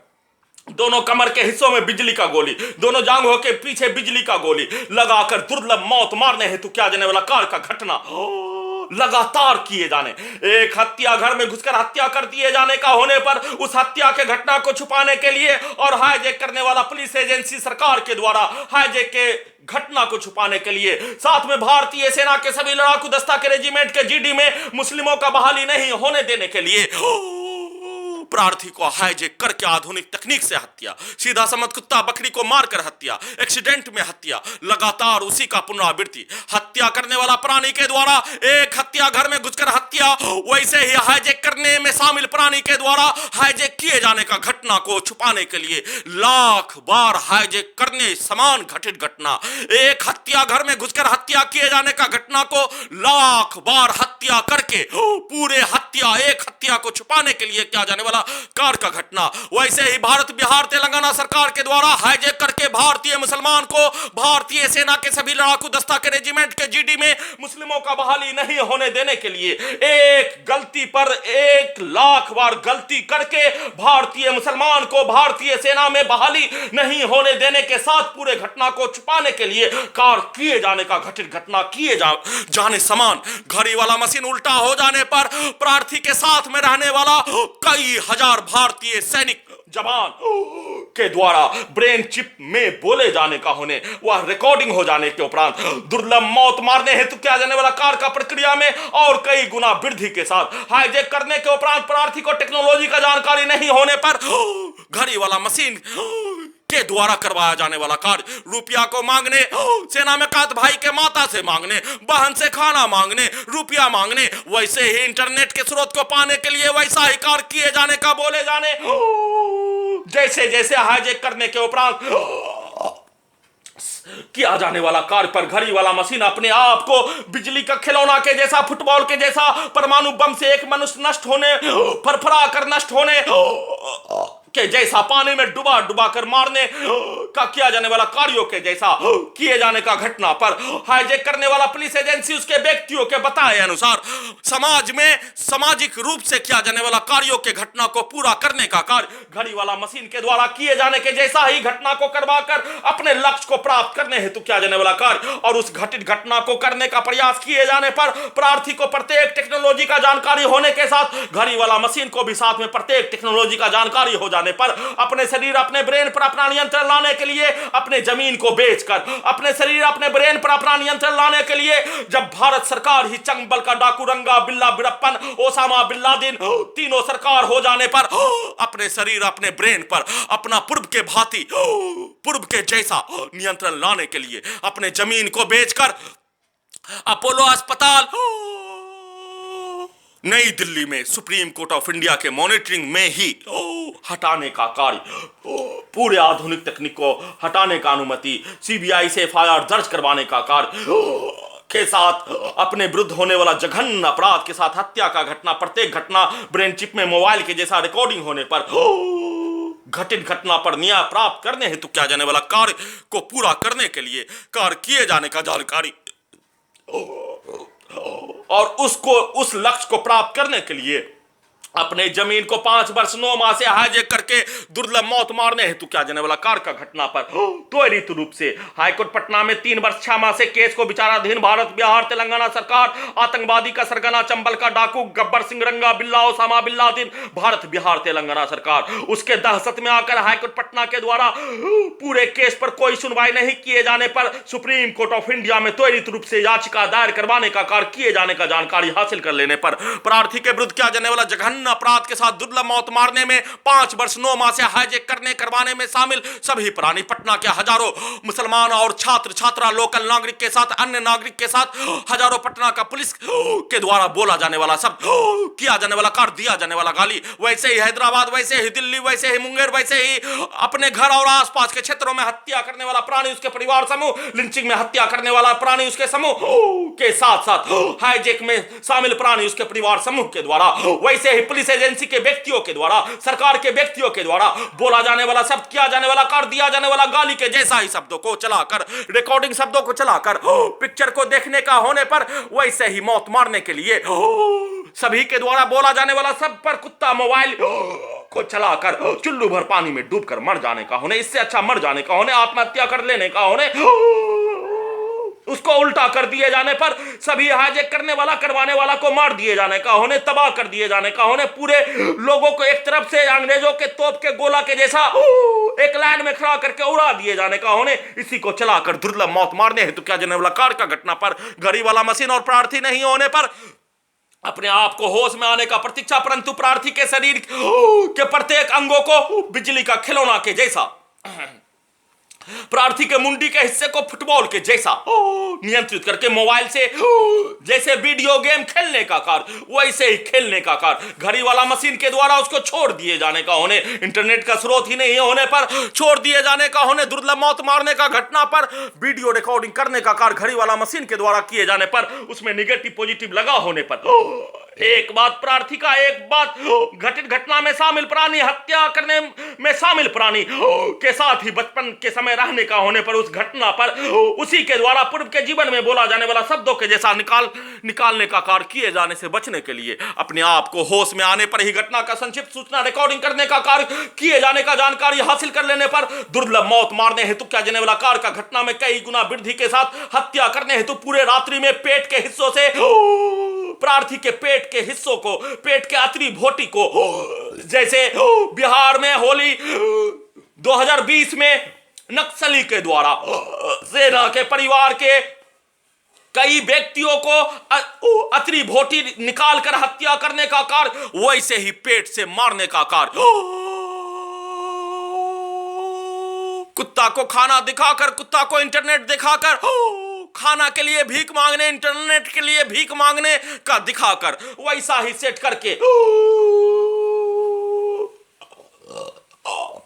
दोनों कमर के हिस्सों में बिजली का गोली, दोनों जांघों के पीछे बिजली का गोली लगाकर दुर्लभ मौत मारने हेतु किया जाने वाला कार का घटना लगातार किए जाने, एक हत्या घर में घुसकर हत्या कर दिए जाने का होने पर उस हत्या के घटना को छुपाने के लिए और हाईजैक करने वाला पुलिस एजेंसी सरकार के द्वारा हाईजैक के घटना को छुपाने के लिए साथ में भारतीय सेना के सभी लड़ाकू दस्ता के रेजिमेंट के जीडी में मुस्लिमों का बहाली नहीं होने देने के लिए प्रार्थी को हाईजैक करके आधुनिक तकनीक से हत्या, सीधा समझ कुत्ता बकरी को मारकर हत्या, एक्सीडेंट में हत्या, लगातार उसी का पुनरावृत्ति, हत्या करने वाला प्राणी के द्वारा एक हत्या घर में घुसकर हत्या, वैसे ही हाईजैक करने में शामिल प्राणी के द्वारा हाईजैक किए जाने का घटना को छुपाने के लिए लाख बार हाईजैक करने समान घटित घटना, एक हत्या घर में घुसकर हत्या किए जाने का घटना को लाख बार हत्या करके पूरे हत्या एक हत्या को छुपाने के लिए किया जाने वाला कार का घटना, वैसे ही भारत बिहार तेलंगाना सरकार के द्वारा हाईजैक करके भारतीय मुसलमान को भारतीय सेना के सभी लड़ाकू दस्ता के रेजिमेंट के जीडी में मुस्लिमों का बहाली नहीं होने देने के लिए एक गलती पर 1 लाख बार गलती करके भारतीय मुसलमान को भारतीय सेना में बहाली नहीं होने देने के साथ पूरे घटना को छुपाने के लिए कार किए जाने का घटित घटना किए जाने समान घड़ी वाला मशीन उल्टा हो जाने पर प्रार्थी के साथ में रहने वाला कई हजार भारतीय सैनिक जवान के द्वारा ब्रेन चिप में बोले जाने का होने, वह रिकॉर्डिंग हो जाने के उपरांत दुर्लभ मौत मारने हेतु किया जाने वाला कार का प्रक्रिया में और कई गुना वृद्धि के साथ हाईजैक करने के उपरांत प्रार्थी को टेक्नोलॉजी का जानकारी नहीं होने पर घड़ी वाला मशीन के द्वारा करवाया जाने वाला कार्य, रुपया को मांगने, सेना में कात भाई के माता से मांगने, बहन से खाना मांगने, रुपया मांगने, वैसे ही इंटरनेट के स्रोत को पाने के लिए वैसा ही कार्य किए जाने का बोले जाने, जैसे जैसे हाईजैक करने के उपरांत किया जाने वाला कार्य पर घड़ी वाला मशीन अपने आप को बिजली का खिलौना के जैसा, फुटबॉल के जैसा, परमाणु बम से एक मनुष्य नष्ट होने, फरफरा कर नष्ट होने के जैसा, पानी में डुबा डुबा कर मारने का किया जाने वाला कार्यों के जैसा किए जाने का घटना पर हाईजैक करने वाला पुलिस एजेंसी उसके व्यक्तियों के बताए अनुसार समाज में सामाजिक रूप से किया जाने वाला कार्यों के घटना को पूरा करने का कार्य घड़ी वाला मशीन के द्वारा किए जाने के जैसा ही घटना को करवाकर अपने लक्ष्य को प्राप्त करने हेतु किया जाने वाला कार्य और उस घटित घटना को करने का प्रयास किए जाने पर प्रार्थी को प्रत्येक टेक्नोलॉजी का जानकारी होने के साथ घड़ी वाला मशीन को भी साथ में प्रत्येक टेक्नोलॉजी का जानकारी हो जाने पर अपने शरीर अपने ब्रेन पर अपना नियंत्रण लाने के लिए अपने जमीन को बेचकर अपने शरीर अपने ब्रेन पर अपना नियंत्रण लाने के लिए जब भारत सरकार ही चंबल का डाकू, रंगा बिल्ला बिरप्पन, ओसामा बिन लादेन तीनों सरकार हो जाने पर अपने शरीर अपने ब्रेन पर अपना पूर्व के भांति पूर्व के जैसा नियंत्रण लाने के लिए अपने जमीन को बेचकर अपोलो अस्पताल नई दिल्ली में सुप्रीम कोर्ट ऑफ इंडिया के मॉनिटरिंग में ही हटाने का कार्य, पूरे आधुनिक तकनीक को हटाने का अनुमति, सीबीआई से एफआईआर दर्ज करवाने का कार्य के साथ अपने विरुद्ध होने वाला जघन्य अपराध के साथ हत्या का घटना, प्रत्येक घटना ब्रेन चिप में मोबाइल के जैसा रिकॉर्डिंग होने पर घटित घटना पर न्याय प्राप्त करने हेतु किया जाने वाला कार्य को पूरा करने के लिए कार्य किए जाने का जानकारी और उस लक्ष्य को प्राप्त करने के लिए अपने जमीन को 5 वर्ष 9 माह से हाईजैक करके दुर्लभ मौत मारने हेतु किया जाने वाला कार्य का घटना पर त्वरित रूप से हाईकोर्ट पटना में 3 वर्ष 6 माह से केस को विचाराधीन भारत बिहार तेलंगाना सरकार, आतंकवादी का सरगना, चंबल का डाकू, Gabbar Singh Ranga Billa, Osama bin Laden, Bharat Bihar Telangana सरकार, उसके दहशत में आकर हाईकोर्ट पटना के द्वारा पूरे केस पर कोई सुनवाई नहीं किए जाने पर सुप्रीम कोर्ट ऑफ इंडिया में त्वरित रूप से याचिका दायर करवाने का कार्य किए जाने का जानकारी हासिल कर लेने पर प्रार्थी के विरुद्ध किया जाने वाला जघन्य अपराध के साथ दुर्लभ मौत मारने में 5 वर्ष 9 माह से हाईजैक करने करवाने में शामिल सभी प्राणी पटना के हजारों मुसलमान और छात्र छात्रा, लोकल नागरिक के साथ अन्य नागरिक के साथ हजारों पटना का पुलिस के द्वारा बोला जाने वाला शब्द, किया जाने वाला कार्य, दिया जाने वाला गाली, वैसे ही हैदराबाद, वैसे ही दिल्ली, वैसे ही मुंगेर, वैसे ही अपने घर और आसपास के क्षेत्रों में हत्या करने वाला प्राणी उसके परिवार समूह, लिंचिंग में हत्या करने वाला प्राणी उसके समूह के साथ साथ हाईजैक में शामिल प्राणी उसके परिवार समूह के द्वारा, वैसे ही पुलिस एजेंसी के व्यक्तियों के द्वारा, सरकार के व्यक्तियों के द्वारा बोला जाने वाला शब्द, किया जाने वाला कार्य, दिया जाने वाला गाली के जैसा ही शब्दों को चलाकर, रिकॉर्डिंग शब्दों को चलाकर, पिक्चर को देखने का होने पर वैसे ही मौत मारने के लिए सभी के द्वारा बोला जाने वाला शब्द पर कुत्ता मोबाइल को चलाकर चुल्लू भर पानी में डूबकर मर जाने का होने, इससे अच्छा मर जाने का होने, आत्महत्या कर लेने का होने, उसको उल्टा कर दिए जाने पर सभी हाईजैक करने वाला, करवाने वाला को मार दिए जाने का होने, तबाह कर दिए जाने का होने, पूरे लोगों को एक तरफ से अंग्रेजों के तोप के गोला के जैसा एक लाइन में खड़ा करके उड़ा दिए जाने का होने, इसी को चलाकर दुर्लभ मौत मारने हेतु किया जाने वाला कार्य का घटना पर घड़ी वाला मशीन और प्रार्थी नहीं होने पर अपने आप को होश में आने का प्रतीक्षा, परंतु प्रार्थी के शरीर के प्रत्येक अंगों को बिजली का खिलौना के जैसा, प्रार्थी के मुंडी के हिस्से को फुटबॉल के जैसा नियंत्रित करके मोबाइल से जैसे वीडियो गेम खेलने का कार्य वैसे ही खेलने का कार्य, घड़ी वाला मशीन के द्वारा उसको छोड़ दिए जाने का होने, इंटरनेट का स्रोत ही नहीं होने पर छोड़ दिए जाने का होने, दुर्लभ मौत मारने का घटना पर वीडियो रिकॉर्डिंग करने का कार्य घड़ी वाला मशीन के द्वारा किए जाने पर उसमें निगेटिव पॉजिटिव लगा होने पर एक बात प्रार्थी का, एक बात घटित घटना में शामिल प्राणी, हत्या करने में शामिल प्राणी के साथ ही बचपन के समय रहने का होने पर उस घटना पर उसी के द्वारा पूर्व के जीवन में बोला जाने वाला शब्दों के जैसा निकालने का कार्य किए जाने से बचने के लिए अपने आप को होश में आने पर ही घटना का संक्षिप्त सूचना रिकॉर्डिंग करने का कार्य किए जाने का जानकारी हासिल कर लेने पर दुर्लभ मौत मारने हेतु किया जाने वाला कार्य का घटना में कई गुना वृद्धि के साथ हत्या करने हेतु पूरे रात्रि में पेट के हिस्सों से, प्रार्थी के पेट के हिस्सों को, पेट के आतरी भोटी को, जैसे बिहार में होली 2020 में नक्सली के द्वारा सेना के परिवार के कई व्यक्तियों को अतरी भोटी निकाल कर हत्या करने का कार्य, वैसे ही पेट से मारने का कार्य, कुत्ता को खाना दिखाकर, कुत्ता को इंटरनेट दिखाकर, खाना के लिए भीख मांगने, इंटरनेट के लिए भीख मांगने का दिखाकर वैसा ही सेट करके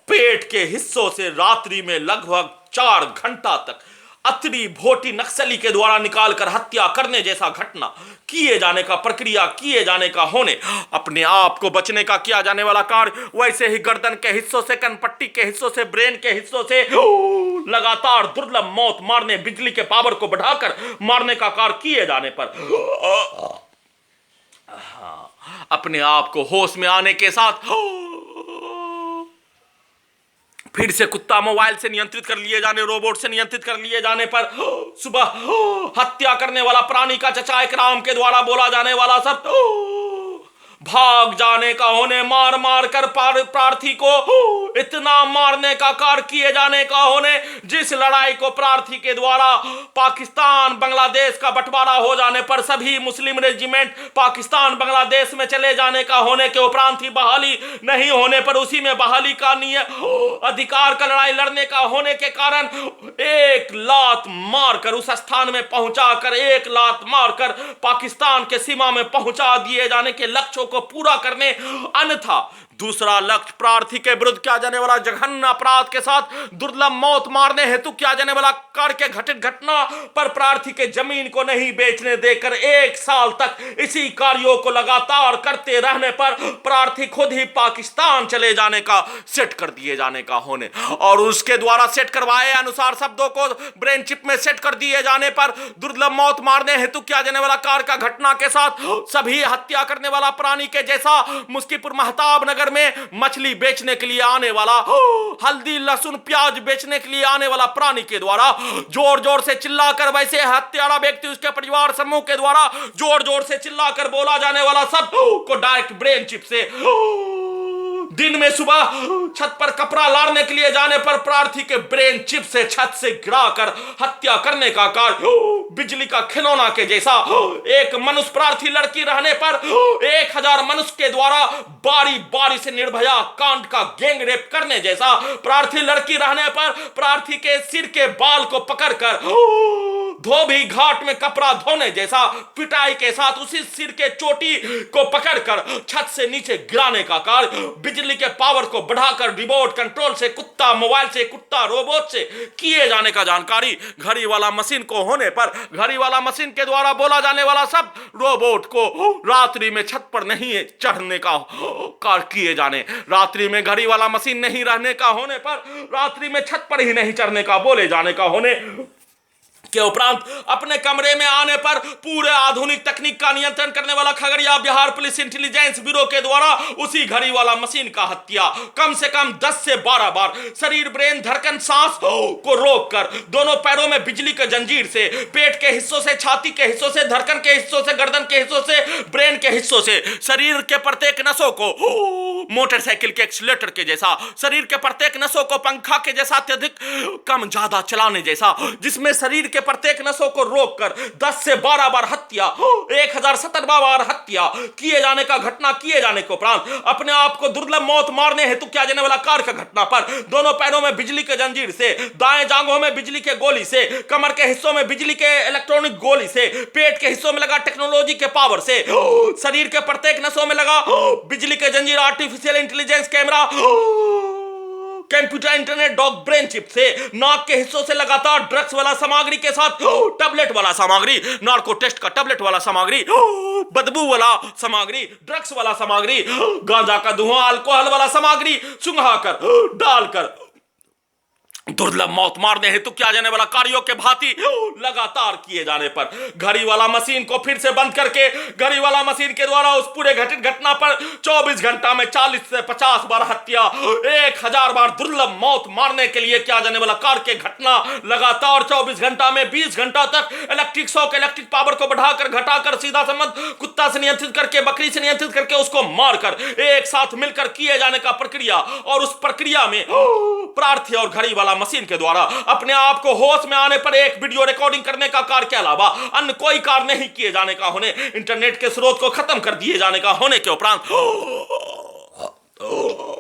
पेट के हिस्सों से रात्रि में लगभग 4 घंटा तक अतरी भोटी नक्सली के द्वारा निकालकर हत्या करने जैसा घटना किए जाने का, प्रक्रिया किए जाने का होने, अपने आप को बचने का किया जाने वाला कार्य वैसे ही गर्दन के हिस्सों से, कनपट्टी के हिस्सों से, ब्रेन के हिस्सों से लगातार दुर्लभ मौत मारने, बिजली के पावर को बढ़ाकर मारने का कार्य किए जाने पर अपने आप को होश में आने के साथ फिर से कुत्ता मोबाइल से नियंत्रित कर लिए जाने, रोबोट से नियंत्रित कर लिए जाने पर सुबह हत्या करने वाला प्राणी का चचा एक राम के द्वारा बोला जाने वाला शब्द भाग जाने का होने, मार मार कर प्रार्थी को इतना मारने का कार्य किए जाने का होने, जिस लड़ाई को प्रार्थी के द्वारा पाकिस्तान बांग्लादेश का बंटवारा हो जाने पर सभी मुस्लिम रेजिमेंट पाकिस्तान बांग्लादेश में चले जाने का होने के उपरांत ही बहाली नहीं होने पर उसी में बहाली का अधिकार का लड़ाई लड़ने का होने के कारण एक लात मारकर उस स्थान में पहुंचाकर, एक लात मारकर पाकिस्तान के सीमा में पहुंचा दिए जाने के लक्ष्यों को पूरा करने, अन्यथा दूसरा लक्ष्य प्रार्थी के विरुद्ध किया जाने वाला जघन्य अपराध के साथ दुर्लभ मौत मारने हेतु किया जाने वाला कार्य के घटित घटना पर प्रार्थी के जमीन को नहीं बेचने देकर 1 साल तक इसी कार्यों को लगातार करते रहने पर प्रार्थी खुद ही पाकिस्तान चले जाने का सेट कर दिए जाने का होने और उसके द्वारा सेट करवाए अनुसार शब्दों को ब्रेन चिप में सेट कर दिए जाने पर दुर्लभ मौत मारने हेतु किया जाने वाला कार्य का घटना के साथ सभी हत्या करने वाला प्राणी के जैसा मुस्कीपुर महताब नगर में मछली बेचने के लिए आने वाला, हल्दी लहसुन प्याज बेचने के लिए आने वाला प्राणी के द्वारा जोर जोर से चिल्लाकर, वैसे हत्यारा व्यक्ति उसके परिवार समूह के द्वारा जोर जोर से चिल्लाकर बोला जाने वाला सब को डायरेक्ट ब्रेन चिप से दिन में सुबह छत पर कपड़ा लारने के लिए जाने पर प्रार्थी के ब्रेन चिप से छत से गिराकर हत्या करने का कार्य बिजली का खिलौना के जैसा एक मनुष्य प्रार्थी लड़की रहने पर 1000 मनुष्य के द्वारा बारी बारी से निर्भया कांड का गैंग रेप करने जैसा प्रार्थी लड़की रहने पर प्रार्थी के सिर के बाल को पकड़कर धोबी घाट में कपड़ा धोने जैसा पिटाई के साथ उसी सिर के चोटी को पकड़कर छत से नीचे गिराने का कार्य बिजली के पावर को बढ़ाकर रिमोट कंट्रोल से कुत्ता मोबाइल से कुत्ता रोबोट से किए जाने का जानकारी घड़ी वाला मशीन को होने पर घड़ी वाला मशीन के द्वारा बोला जाने वाला सब रोबोट को रात्रि में छत पर नहीं चढ़ने का कार्य किए जाने, रात्रि में घड़ी वाला मशीन नहीं रहने का होने पर रात्रि में छत पर ही नहीं चढ़ने का बोले जाने का होने के उपरांत अपने कमरे में आने पर पूरे आधुनिक तकनीक का नियंत्रण करने वाला Khagaria Bihar police intelligence bureau के द्वारा उसी घड़ी वाला मशीन का हत्या कम से कम 10 से 12 बार शरीर ब्रेन धड़कन सांस को रोककर दोनों पैरों में बिजली के जंजीर से पेट के हिस्सों से छाती के हिस्सों से धड़कन के हिस्सों से गर्दन के हिस्सों से ब्रेन के हिस्सों से शरीर के प्रत्येक नसों को मोटरसाइकिल के एक्सीलेटर के जैसा शरीर के प्रत्येक नसों को पंखा के जैसा अत्यधिक कम ज्यादा चलाने जैसा जिसमें शरीर के प्रत्येक नसों को रोककर 10 से 12 बार हत्या 1017 बार हत्या किए जाने का घटना किए जाने के उपरांत अपने आप को दुर्लभ मौत मारने हेतु किया जाने वाला कार्य का घटना पर दोनों पैरों में बिजली के जंजीर से, दाएं जांघों में बिजली के गोली से, कमर के हिस्सों में बिजली के इलेक्ट्रॉनिक गोली से, पेट के हिस्सों में लगा टेक्नोलॉजी के पावर से, शरीर के प्रत्येक नसों में लगा बिजली के जंजीर, artificial intelligence camera, computer internet dog brain chip से, नाक के हिस्सों से लगातार ड्रग्स वाला सामग्री के साथ टैबलेट वाला सामग्री, नार्को टेस्ट का टैबलेट वाला सामग्री, बदबू वाला सामग्री, ड्रग्स वाला सामग्री, गांजा का धुआं, अल्कोहल वाला सामग्री सुंघाकर डालकर दुर्लभ मौत मारने हेतु किया जाने वाला कार्यों के भांति लगातार किए जाने पर घड़ी वाला मशीन को फिर से बंद करके घड़ी वाला मशीन के द्वारा उस पूरे घटित घटना पर 24 घंटा में 40 से 50 बार हत्या, 1000 बार दुर्लभ मौत मारने के लिए किया जाने वाला कार्य के घटना लगातार 24 घंटा में 20 घंटा तक इलेक्ट्रिक शॉक इलेक्ट्रिक पावर को बढ़ाकर घटाकर सीधा संबंध कुत्ता से नियंत्रित करके बकरी से नियंत्रित करके उसको मारकर एक साथ मिलकर किए जाने का प्रक्रिया और उस प्रक्रिया में प्रार्थी और घड़ी वाला मशीन के द्वारा अपने आप को होश में आने पर एक वीडियो रिकॉर्डिंग करने का कार्य के अलावा अन्य कोई कार्य नहीं किए जाने का होने, इंटरनेट के स्रोत को खत्म कर दिए जाने का होने के उपरांत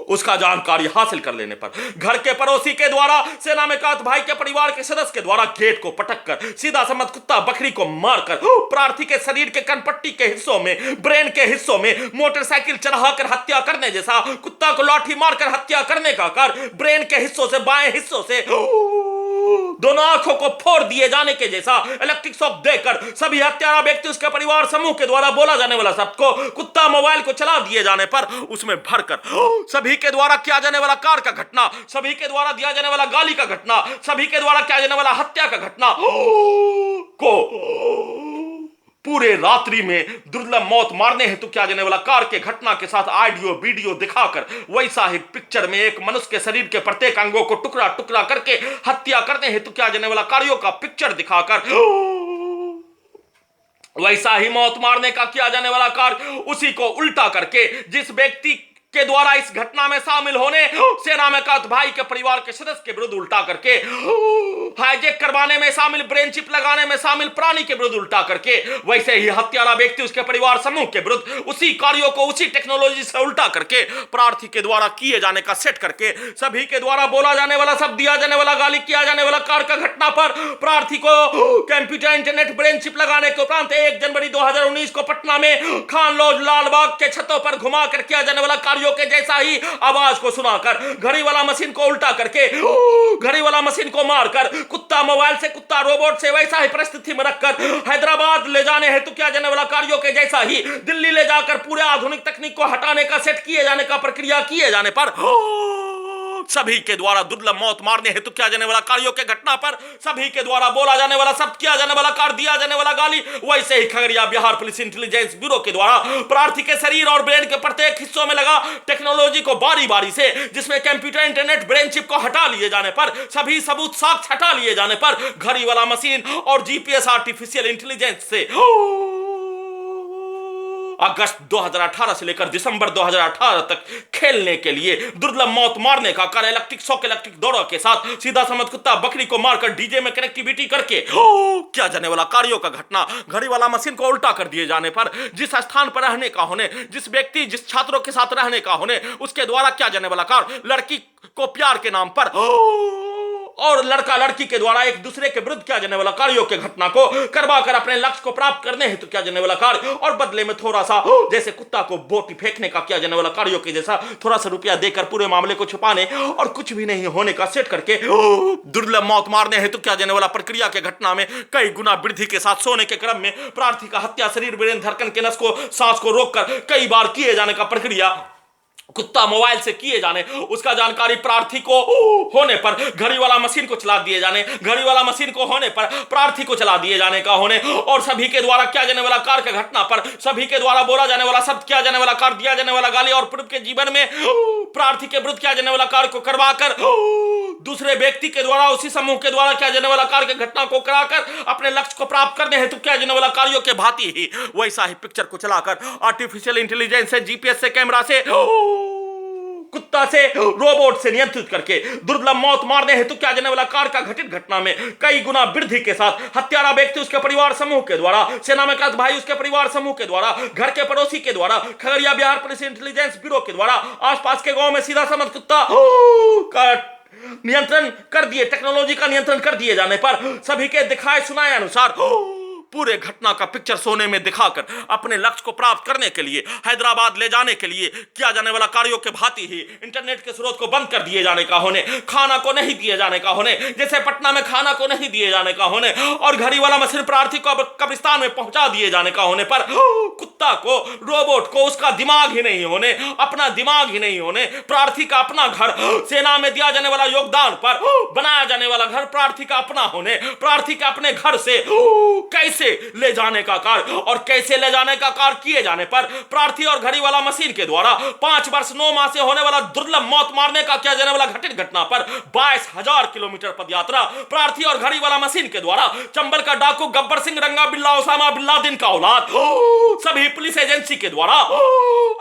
उसका जानकारी हासिल कर लेने पर घर के पड़ोसी के द्वारा सेना में कात भाई के परिवार के सदस्य के द्वारा गेट को पटककर सीधा समझ कुत्ता बकरी को मारकर प्रार्थी के शरीर के कनपट्टी के हिस्सों में ब्रेन के हिस्सों में मोटरसाइकिल चढ़ाकर हत्या करने जैसा कुत्ता को लाठी मारकर हत्या करने का कार्य ब्रेन के हिस्सों से बाएं हिस्सों से दोनों आंखों को फोड़ दिए जाने के जैसा इलेक्ट्रिक शॉक देकर सभी हत्यारा व्यक्ति उसके परिवार समूह के द्वारा बोला जाने वाला शब्द को कुत्ता मोबाइल को चला दिए जाने पर उसमें भरकर सभी के द्वारा किया जाने वाला कार्य का घटना, सभी के द्वारा दिया जाने वाला गाली का घटना, सभी के द्वारा किया जाने वाला हत्या का घटना को पूरे रात्रि में दुर्लभ मौत मारने हेतु किया जाने वाला कार्य के घटना के साथ ऑडियो वीडियो दिखाकर वैसा ही पिक्चर में एक मनुष्य के शरीर के प्रत्येक अंगों को टुकड़ा टुकड़ा करके हत्या करने हेतु किया जाने वाला कार्यों का पिक्चर दिखाकर वैसा ही मौत मारने का किया जाने वाला कार्य उसी को उल्टा करके जिस व्यक्ति के द्वारा इस घटना में शामिल होने सेना में कात भाई के परिवार के सदस्य के विरुद्ध उल्टा करके हाईजेक करवाने में शामिल ब्रेन चिप लगाने में शामिल प्राणी के विरुद्ध उल्टा करके वैसे ही हत्यारा व्यक्ति उसके परिवार समूह के विरुद्ध उसी कार्यों को उसी टेक्नोलॉजी से उल्टा करके प्रार्थी के द्वारा किए जाने का सेट करके सभी के द्वारा बोला जाने वाला सब दिया जाने वाला गाली किया जाने वाला कार्य का घटना पर प्रार्थी को कंप्यूटर इंटरनेट ब्रेन चिप लगाने के उपरांत 1 जनवरी 2019 को पटना में खान लॉज लालबाग के छतों पर घुमाकर किया जाने वाला कार्य कार्यों के जैसा ही आवाज को सुनाकर घड़ी वाला मशीन को उल्टा करके घड़ी वाला मशीन को मारकर कुत्ता मोबाइल से, कुत्ता रोबोट से वैसा ही परिस्थिति में रखकर हैदराबाद ले जाने हेतु किया जाने वाला कार्यों के जैसा ही दिल्ली ले जाकर पूरे आधुनिक तकनीक को हटाने का, सेट किए जाने का प्रक्रिया किए जाने पर सभी के द्वारा दुर्लभ मौत मारने हेतु किया जाने वाला कार्यों के घटना पर सभी के द्वारा बोला जाने वाला शब्द, किया जाने वाला कार्य, दिया जाने वाला गाली, वैसे ही Khagaria Bihar police intelligence bureau के द्वारा प्रार्थी के शरीर और ब्रेन के प्रत्येक हिस्सों में लगा टेक्नोलॉजी को बारी बारी से, जिसमें कंप्यूटर, इंटरनेट, ब्रेन चिप को हटा लिए जाने पर, सभी सबूत साक्ष्य हटा लिए जाने पर घड़ी वाला मशीन और जीपीएस आर्टिफिशियल इंटेलिजेंस से अगस्त 2018 से लेकर दिसंबर 2018 तक खेलने के लिए दुर्लभ मौत मारने का कार्य इलेक्ट्रिक शॉक, इलेक्ट्रिक दौरा के साथ सीधा समझ कुत्ता बकरी को मारकर डीजे में कनेक्टिविटी करके क्या जाने वाला कार्यों का घटना घड़ी वाला मशीन को उल्टा कर दिए जाने पर, जिस स्थान पर रहने का होने, जिस व्यक्ति, जिस छात्रों के साथ रहने का होने, उसके द्वारा क्या जाने वाला कार्य, लड़की को प्यार के नाम पर और लड़का लड़की के द्वारा एक दूसरे के विरुद्ध किया जाने वाला कार्यों के घटना को करवाकर अपने लक्ष्य को प्राप्त करने हेतु किया जाने वाला कार्य और बदले में थोड़ा सा, जैसे कुत्ता को बोटी फेंकने का किया जाने वाला कार्यों के जैसा थोड़ा सा रुपया देकर पूरे मामले को छुपाने और कुछ भी नहीं होने का सेट करके दुर्लभ मौत मारने हेतु किया जाने वाला प्रक्रिया के घटना में कई गुना वृद्धि के साथ सोने के क्रम में प्रार्थी का हत्या, शरीर, ब्रेन, धड़कन के नस को, सांस को रोककर कई बार किए जाने का प्रक्रिया कुत्ता मोबाइल से किए जाने, उसका जानकारी प्रार्थी को होने पर घड़ी वाला मशीन को चला दिए जाने, घड़ी वाला मशीन को होने पर प्रार्थी को चला दिए जाने का होने और सभी के द्वारा किया जाने वाला कार्य के घटना पर सभी के द्वारा बोला जाने वाला शब्द, किया जाने वाला कार्य, दिया जाने वाला गाली और पूर्व के जीवन में प्रार्थी के विरुद्ध किया जाने वाला कार्य को करवाकर दूसरे व्यक्ति के द्वारा, उसी समूह के द्वारा किया जाने वाला कार्य के घटना को कराकर अपने लक्ष्य को प्राप्त करने हेतु किया जाने वाला कार्यों के भांति ही वैसा ही पिक्चर को चलाकर आर्टिफिशियल इंटेलिजेंस से, जीपीएस से, कैमरा से, कुत्ता से, रोबोट से नियंत्रित करके दुर्लभ मौत मारने हेतु किया जाने वाला कार्य का घटित घटना में कई गुना वृद्धि के साथ हत्यारा व्यक्ति, उसके परिवार समूह के द्वारा, सेना में कैद भाई, उसके परिवार समूह के द्वारा, घर के पड़ोसी के द्वारा, Khagaria Bihar police intelligence bureau के द्वारा आसपास के गांव में सीधा समझ कुत्ता का नियंत्रण कर दिए, टेक्नोलॉजी का नियंत्रण कर दिए जाने पर सभी के दिखाए सुनाए अनुसार पूरे घटना का पिक्चर सोने में दिखाकर अपने लक्ष्य को प्राप्त करने के लिए, हैदराबाद ले जाने के लिए किया जाने वाला कार्यों के भांति ही इंटरनेट के स्रोत को बंद कर दिए जाने का होने, खाना को नहीं दिए जाने का होने, जैसे पटना में खाना को नहीं दिए जाने का होने और घड़ी वाला मशीन प्रार्थी को कब्रिस्तान में पहुंचा दिए जाने का होने पर कुत्ता को, रोबोट को उसका दिमाग ही नहीं होने, अपना दिमाग ही नहीं होने, प्रार्थी का अपना घर, सेना में दिया जाने वाला योगदान पर बनाया जाने वाला घर प्रार्थी का अपना होने, प्रार्थी के अपने घर से कैसे ले जाने का कार्य और कैसे ले जाने का कार्य किए जाने पर प्रार्थी और घड़ी वाला मशीन के द्वारा 5 वर्ष 9 माह से होने वाला दुर्लभ मौत मारने का किया जाने वाला घटित घटना पर 22,000 किलोमीटर पदयात्रा प्रार्थी और घड़ी वाला मशीन के द्वारा चंबल का डाकू गब्बर सिंह, रंगा बिल्ला, ओसामा बिल्लादिन का औलाद, सभी पुलिस एजेंसी के द्वारा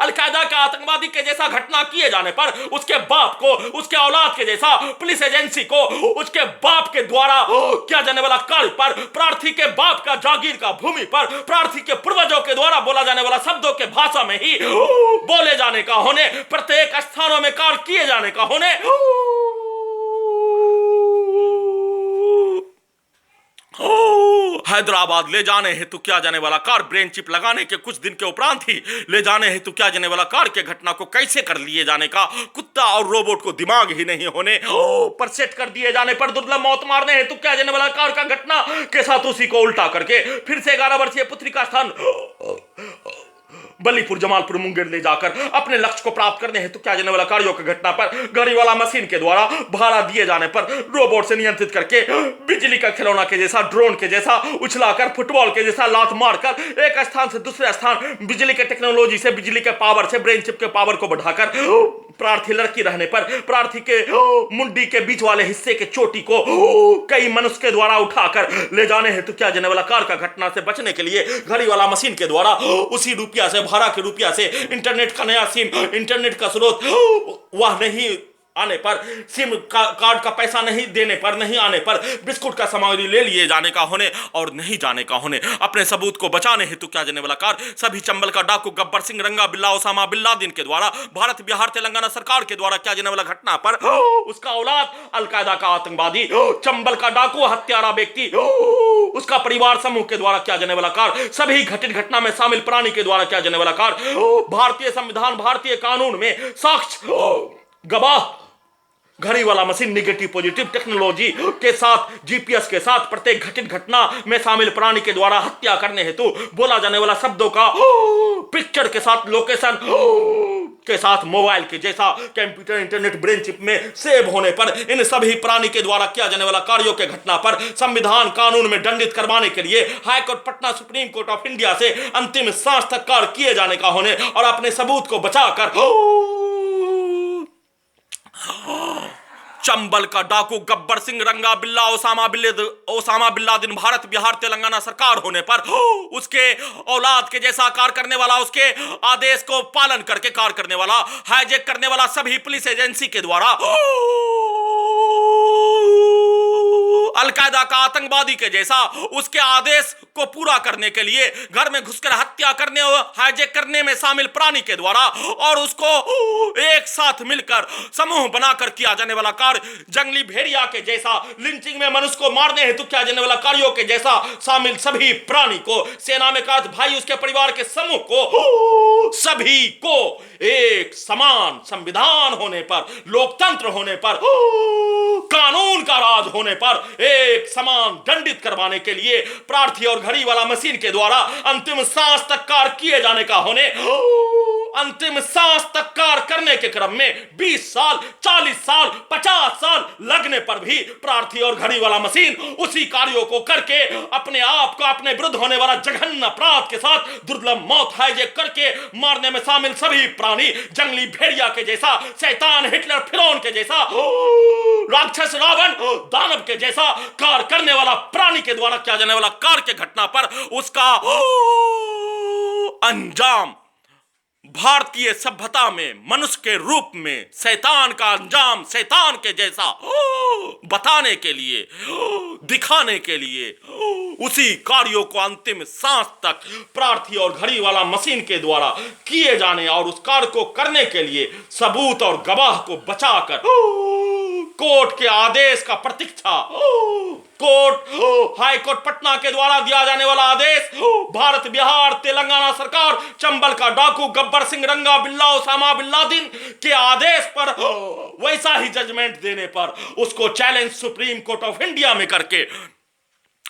अलकायदा के आतंकवादी के जैसा घटना किए जाने पर उसके बाप को, उसके औलाद के जैसा पुलिस एजेंसी को उसके बाप के द्वारा किया जाने वाला कार्य पर प्रार्थी के बाप का जागीर का भूमि पर प्रार्थी के पूर्वजों के द्वारा बोला जाने वाला शब्दों के भाषा में ही बोले जाने का होने, प्रत्येक स्थानों में कार्य किए जाने का होने, हैदराबाद ले जाने हेतु किया जाने वाला कार्य, ब्रेन चिप लगाने के कुछ दिन के उपरांत ही ले जाने हेतु किया जाने वाला कार्य के घटना को कैसे कर लिए जाने का, कुत्ता और रोबोट को दिमाग ही नहीं होने पर सेट कर दिए जाने पर दुर्लभ मौत मारने हेतु किया जाने वाला कार्य का घटना के साथ उसी को उल्टा करके फिर से 11 वर्षीय पुत्री का स्थान बल्लीपुर, जमालपुर, मुंगेर ले जाकर अपने लक्ष्य को प्राप्त करने हेतु किया जाने वाला कार्यों की घटना पर घड़ी वाला मशीन के द्वारा भाड़ा दिए जाने पर रोबोट से नियंत्रित करके बिजली का खिलौना के जैसा, ड्रोन के जैसा उछलाकर, फुटबॉल के जैसा लात मारकर एक स्थान से दूसरे स्थान बिजली के टेक्नोलॉजी से, बिजली के पावर से, ब्रेन चिप के पावर को बढ़ाकर प्रार्थी लड़की रहने पर प्रार्थी के मुंडी के बीच वाले हिस्से के चोटी को कई मनुष्य के द्वारा उठाकर ले जाने हेतु किया जाने वाला कार्य का घटना से बचने के लिए घड़ी वाला मशीन के द्वारा उसी रुपया से, भाड़ा के रुपया से, इंटरनेट का नया सिम, इंटरनेट का स्रोत वह नहीं आने पर, सिम कार्ड का पैसा नहीं देने पर, नहीं आने पर, बिस्कुट का सामग्री ले लिए जाने का होने और नहीं जाने का होने, अपने सबूत को बचाने हेतु क्या जाने वाला कार सभी चंबल का डाकू Gabbar Singh, Ranga Billa, Osama bin Laden के द्वारा भारत बिहार तेलंगाना सरकार के द्वारा क्या जाने वाला घटना पर उसका औलाद अलकायदा का आतंकवादी, चंबल का डाकू हत्यारा व्यक्ति, उसका परिवार समूह के द्वारा क्या जाने वाला कार सभी घटित घटना में शामिल प्राणी के द्वारा क्या जाने वाला कार भारतीय संविधान, भारतीय कानून में साक्ष्य, गवाह, घड़ी वाला मशीन, निगेटिव पॉजिटिव टेक्नोलॉजी के साथ, जीपीएस के साथ प्रत्येक घटित घटना में शामिल प्राणी के द्वारा हत्या करने हेतु बोला जाने वाला शब्दों का पिक्चर के साथ, लोकेशन के साथ, मोबाइल के जैसा कंप्यूटर, इंटरनेट, ब्रेन चिप में सेव होने पर इन सभी प्राणी के द्वारा किया जाने वाला कार्यों के घटना पर संविधान कानून में दंडित करवाने के लिए high court Patna, supreme court of India से अंतिम सांस तक कार्य किए जाने का होने और अपने सबूत को बचाकर चंबल का डाकू Gabbar Singh, Ranga Billa, Osama bin Laden Bharat Bihar Telangana सरकार होने पर उसके औलाद के जैसा कार्य करने वाला, उसके आदेश को पालन करके कार्य करने वाला, हाईजैक करने वाला सभी पुलिस एजेंसी के द्वारा अलकायदा का आतंकवादी के जैसा उसके आदेश को पूरा करने के लिए घर में घुसकर हत्या करने और हाईजैक करने में शामिल प्राणी के द्वारा और उसको एक साथ मिलकर समूह बनाकर किया जाने वाला कार्य, जंगली भेड़िया के जैसा लिंचिंग में मनुष्य को मारने हेतु किया जाने वाला कार्यों के जैसा शामिल सभी प्राणी को, सेना में काद भाई, उसके परिवार के समूह को, सभी को एक समान संविधान होने पर, लोकतंत्र होने पर, कानून का राज होने पर एक समान दंडित करवाने के लिए प्रार्थी और घड़ी वाला मशीन के द्वारा अंतिम सांस तक कार्य किए जाने का होने, अंतिम सांस तक कार्य करने के क्रम में 20 साल, 40 साल, 50 साल लगने पर भी प्रार्थी और घड़ी वाला मशीन उसी कार्यों को करके अपने आप को अपने विरुद्ध होने वाला जघन्य अपराध के साथ दुर्लभ मौत हाईजैक करके मारने में शामिल सभी प्राणी, जंगली भेड़िया के जैसा, शैतान हिटलर फिरौन के जैसा, राक्षस रावण दानव के जैसा कार्य करने वाला प्राणी के द्वारा किया जाने वाला कार्य के घटना पर उसका अंजाम भारतीय सभ्यता में मनुष्य के रूप में शैतान का अंजाम शैतान के जैसा बताने के लिए, दिखाने के लिए उसी कार्यों को अंतिम सांस तक प्रार्थी और घड़ी वाला मशीन के द्वारा किए जाने और उस कार्य को करने के लिए सबूत और गवाह को बचाकर कोर्ट के आदेश का प्रतीक्षा, कोर्ट हाई कोर्ट पटना के द्वारा दिया जाने वाला आदेश, भारत बिहार तेलंगाना सरकार चंबल का डाकू Gabbar Singh, Ranga Billa, Osama bin Laden के आदेश पर वैसा ही जजमेंट देने पर उसको challenge supreme court of India में करके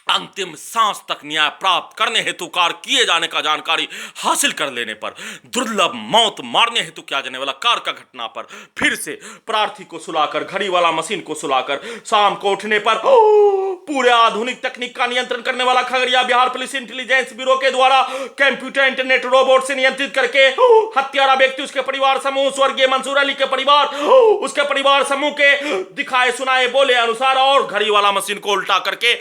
अंतिम सांस तक न्याय प्राप्त करने हेतु कार्य किए जाने का जानकारी हासिल कर लेने पर दुर्लभ मौत मारने हेतु किया जाने वाला कार्य का घटना पर फिर से प्रार्थी को सुलाकर, घड़ी वाला मशीन को सुलाकर शाम को उठने पर पूरे आधुनिक तकनीक का नियंत्रण करने वाला Khagaria Bihar police intelligence bureau के द्वारा कंप्यूटर, इंटरनेट, रोबोट से नियंत्रित करके हत्यारा व्यक्ति, उसके परिवार समूह, स्वर्गीय मंसूर अली के परिवार, उसके परिवार समूह के दिखाए सुनाए बोले अनुसार और घड़ी वाला मशीन को उल्टा करके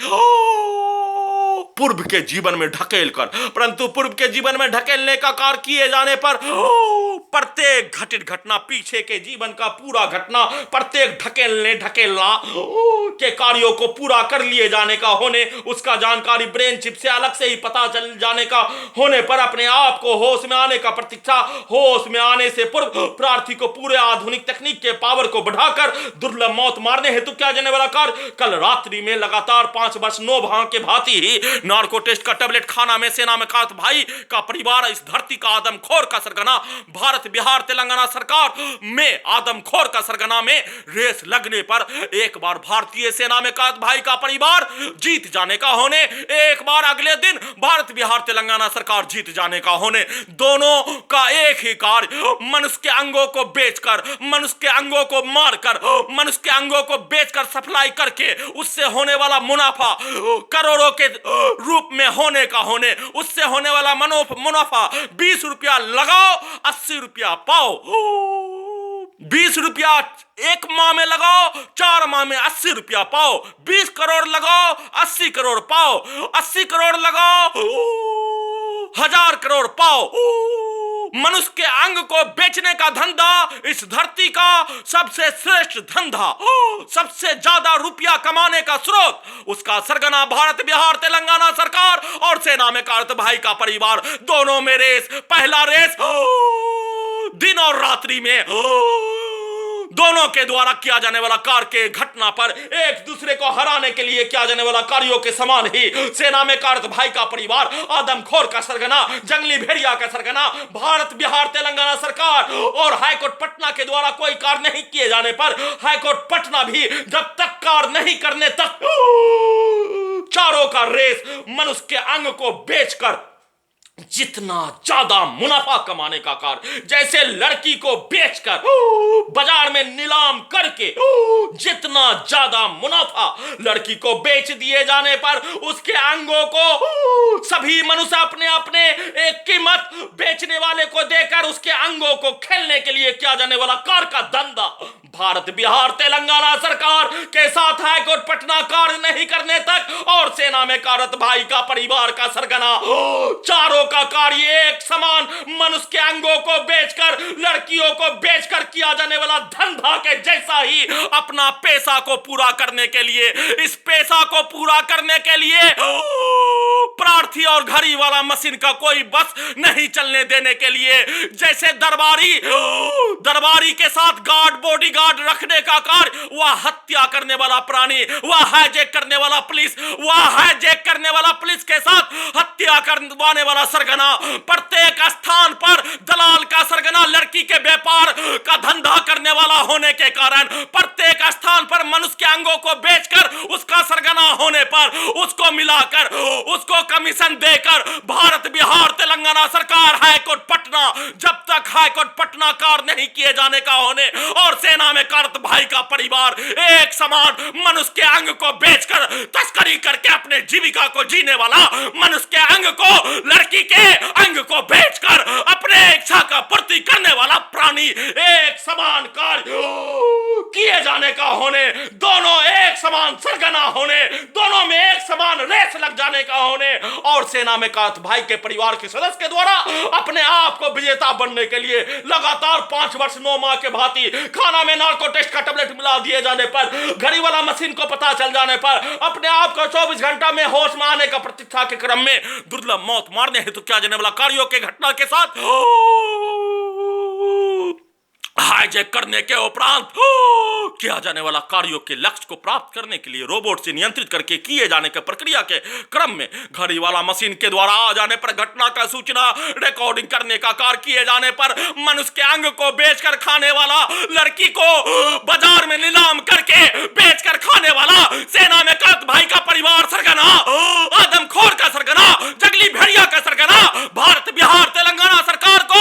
पूर्व के जीवन में ढकेल कर, परंतु पूर्व के जीवन में ढकेलने का कार्य किए जाने पर प्रत्येक घटित घटना, पीछे के जीवन का पूरा घटना, प्रत्येक ढकेलना के कार्यों को पूरा कर लिए जाने का होने, उसका जानकारी ब्रेन चिप से अलग से ही पता चल जाने का होने पर अपने आप को होश में आने का प्रतीक्षा, होश में आने से पूर्व प्रार्थी को पूरे आधुनिक तकनीक के पावर को बढ़ाकर दुर्लभ मौत मारने हेतु किया जाने वाला कार्य कल रात्रि में लगातार 5 वर्ष 9 भाग के भांति ही नार्को टेस्ट का टेबलेट खाना में सेना में कात भाई का परिवार, इस धरती का आदमखोर का सरगना, भारत बिहार तेलंगाना सरकार में आदमखोर का सरगना में रेस लगने पर एक बार भारतीय सेना में कात भाई का परिवार जीत जाने का होने, एक बार अगले दिन भारत बिहार तेलंगाना सरकार जीत जाने का होने, दोनों का एक ही कार्य, मनुष्य के अंगों को बेचकर, मनुष्य के अंगों को मारकर, मनुष्य के अंगों को बेचकर सप्लाई करके उससे होने वाला मुनाफा करोड़ों के रूप में होने का होने, उससे होने वाला मुनाफा 20 रुपया लगाओ 80 रुपया पाओ, 20 रुपया एक माह में लगाओ 4 माह में 80 रुपया पाओ, 20 करोड़ लगाओ 80 करोड़ पाओ, 80 करोड़ लगाओ 1000 करोड़ पाओ, मनुष्य के अंग को बेचने का धंधा इस धरती का सबसे श्रेष्ठ धंधा, सबसे ज्यादा रुपया कमाने का स्रोत, उसका सरगना भारत बिहार तेलंगाना सरकार और सेना में कार्यरत भाई का परिवार, दोनों में रेस। पहला रेस दिन और रात्रि में दोनों के द्वारा किया जाने वाला कार्य के घटना पर एक दूसरे को हराने के लिए किया जाने वाला कार्यों के समान ही सेना में कार्यरत भाई का परिवार, आदमखोर का सरगना, जंगली भेड़िया का सरगना, भारत बिहार तेलंगाना सरकार और हाईकोर्ट पटना के द्वारा कोई कार्य नहीं किए जाने पर हाईकोर्ट पटना भी जब तक कार्य नहीं करने तक चारों का रेस मनुष्य के अंग को बेचकर जितना ज्यादा मुनाफा कमाने का कार्य, जैसे लड़की को बेचकर बाजार में नीलाम करके जितना ज्यादा मुनाफा लड़की को बेच दिए जाने पर उसके अंगों को सभी मनुष्य अपने अपने एक कीमत बेचने वाले को देकर उसके अंगों को खेलने के लिए किया जाने वाला कार्य का धंधा भारत बिहार तेलंगाना सरकार के साथ हाईकोर्ट पटना कार्य नहीं करने तक और सेना में कार्यरत भाई का परिवार का सरगना चारों का कार्य एक समान मनुष्य के अंगों को बेचकर, लड़कियों को बेचकर किया जाने वाला धंधा के जैसा ही अपना पैसा को पूरा करने के लिए, इस पैसा को पूरा करने के लिए प्रार्थी और घड़ी वाला मशीन का कोई बस नहीं चलने देने के लिए, जैसे दरबारी के साथ गार्ड बॉडीगार्ड रखने का कार्य, वह हत्या करने वाला प्राणी, वह हाईजैक करने वाला पुलिस, वह हाईजैक करने वाला पुलिस के साथ हत्या करवाने वाला सरगना, प्रत्येक स्थान पर दलाल का सरगना, लड़की के व्यापार का धंधा करने वाला होने के कारण प्रत्येक स्थान पर मनुष्य के अंगों को बेचकर उसका सरगना होने पर उसको मिलाकर उसको कमीशन देकर भारत बिहार तेलंगाना सरकार हाईकोर्ट पटना, जब तक हाईकोर्ट पटना कार्य नहीं किए जाने का होने और सेना में कार्यरत भाई का परिवार एक समान मनुष्य के अंग को बेचकर तस्करी करके अपने जीविका को जीने वाला, मनुष्य के अंग को, लड़की के अंग को बेचकर अपने इच्छा का पूर्ति करने वाला प्राणी एक समान कार्य किए जाने का होने, दोनों एक समान सरगना होने, दोनों में एक समान रेस लग जाने का होने और सेना में कार्यरत भाई के परिवार के सदस्य के द्वारा अपने आप को विजेता बनने के लिए लगातार 5 वर्ष 9 माह के भांति खाना में नार्को टेस्ट का टेबलेट मिला दिए जाने पर, घड़ी वाला मशीन को पता चल जाने पर अपने आप को 24 घंटा में होश में आने का प्रतीक्षा के क्रम में दुर्लभ मौत मारने हेतु किया जाने वाला कार्यों के घटना के साथ हाईजैक करने के उपरांत किया जाने वाला कार्यों के लक्ष्य को प्राप्त करने के लिए रोबोट से नियंत्रित करके किए जाने की प्रक्रिया के क्रम में घड़ी वाला मशीन के द्वारा आ जाने पर घटना का सूचना रिकॉर्डिंग करने का कार्य किए जाने पर मनुष्य के अंग को बेचकर खाने वाला, लड़की को बाजार में नीलाम करके बेचकर खाने वाला सेना में कार्यरत भाई का परिवार सरगना, आदमखोर का सरगना, जंगली भेड़िया का सरगना, भारत बिहार तेलंगाना सरकार को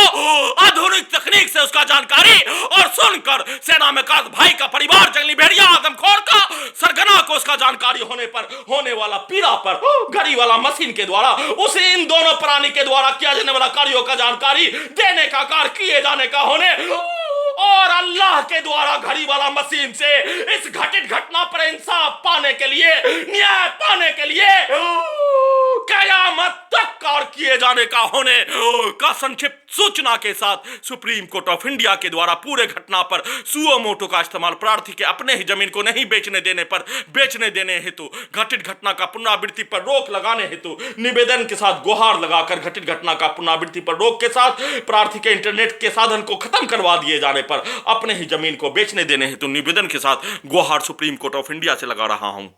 आधुनिक तकनीक से उसका जानकारी और सुनकर सेना में कार्यरत भाई का परिवार जंगली भेड़िया आदमखोर का सरगना को उसका जानकारी होने पर होने वाला पीड़ा पर घड़ी वाला मशीन के द्वारा उसे इन दोनों प्राणी के द्वारा किया जाने वाला कार्यों का जानकारी देने का कार्य किए जाने का होने और अल्लाह के द्वारा घड़ी वाला मशीन से इस घटित घटना पर इंसाफ पाने के लिए, न्याय पाने के लिए कयामत तक कार्य किए जाने का होने का संक्षिप्त सूचना के साथ सुप्रीम कोर्ट ऑफ इंडिया के द्वारा पूरे घटना पर सुओ मोटो का इस्तेमाल प्रार्थी के अपने ही जमीन को नहीं बेचने देने पर बेचने देने हेतु घटित घटना का पुनरावृत्ति पर रोक लगाने हेतु निवेदन के साथ गुहार लगाकर घटित घटना का पुनरावृत्ति पर रोक के साथ प्रार्थी के इंटरनेट के साधन को खत्म करवा दिए जाने पर अपने ही जमीन को बेचने देने हेतु निवेदन के साथ गुहार सुप्रीम कोर्ट ऑफ इंडिया से लगा रहा हूं।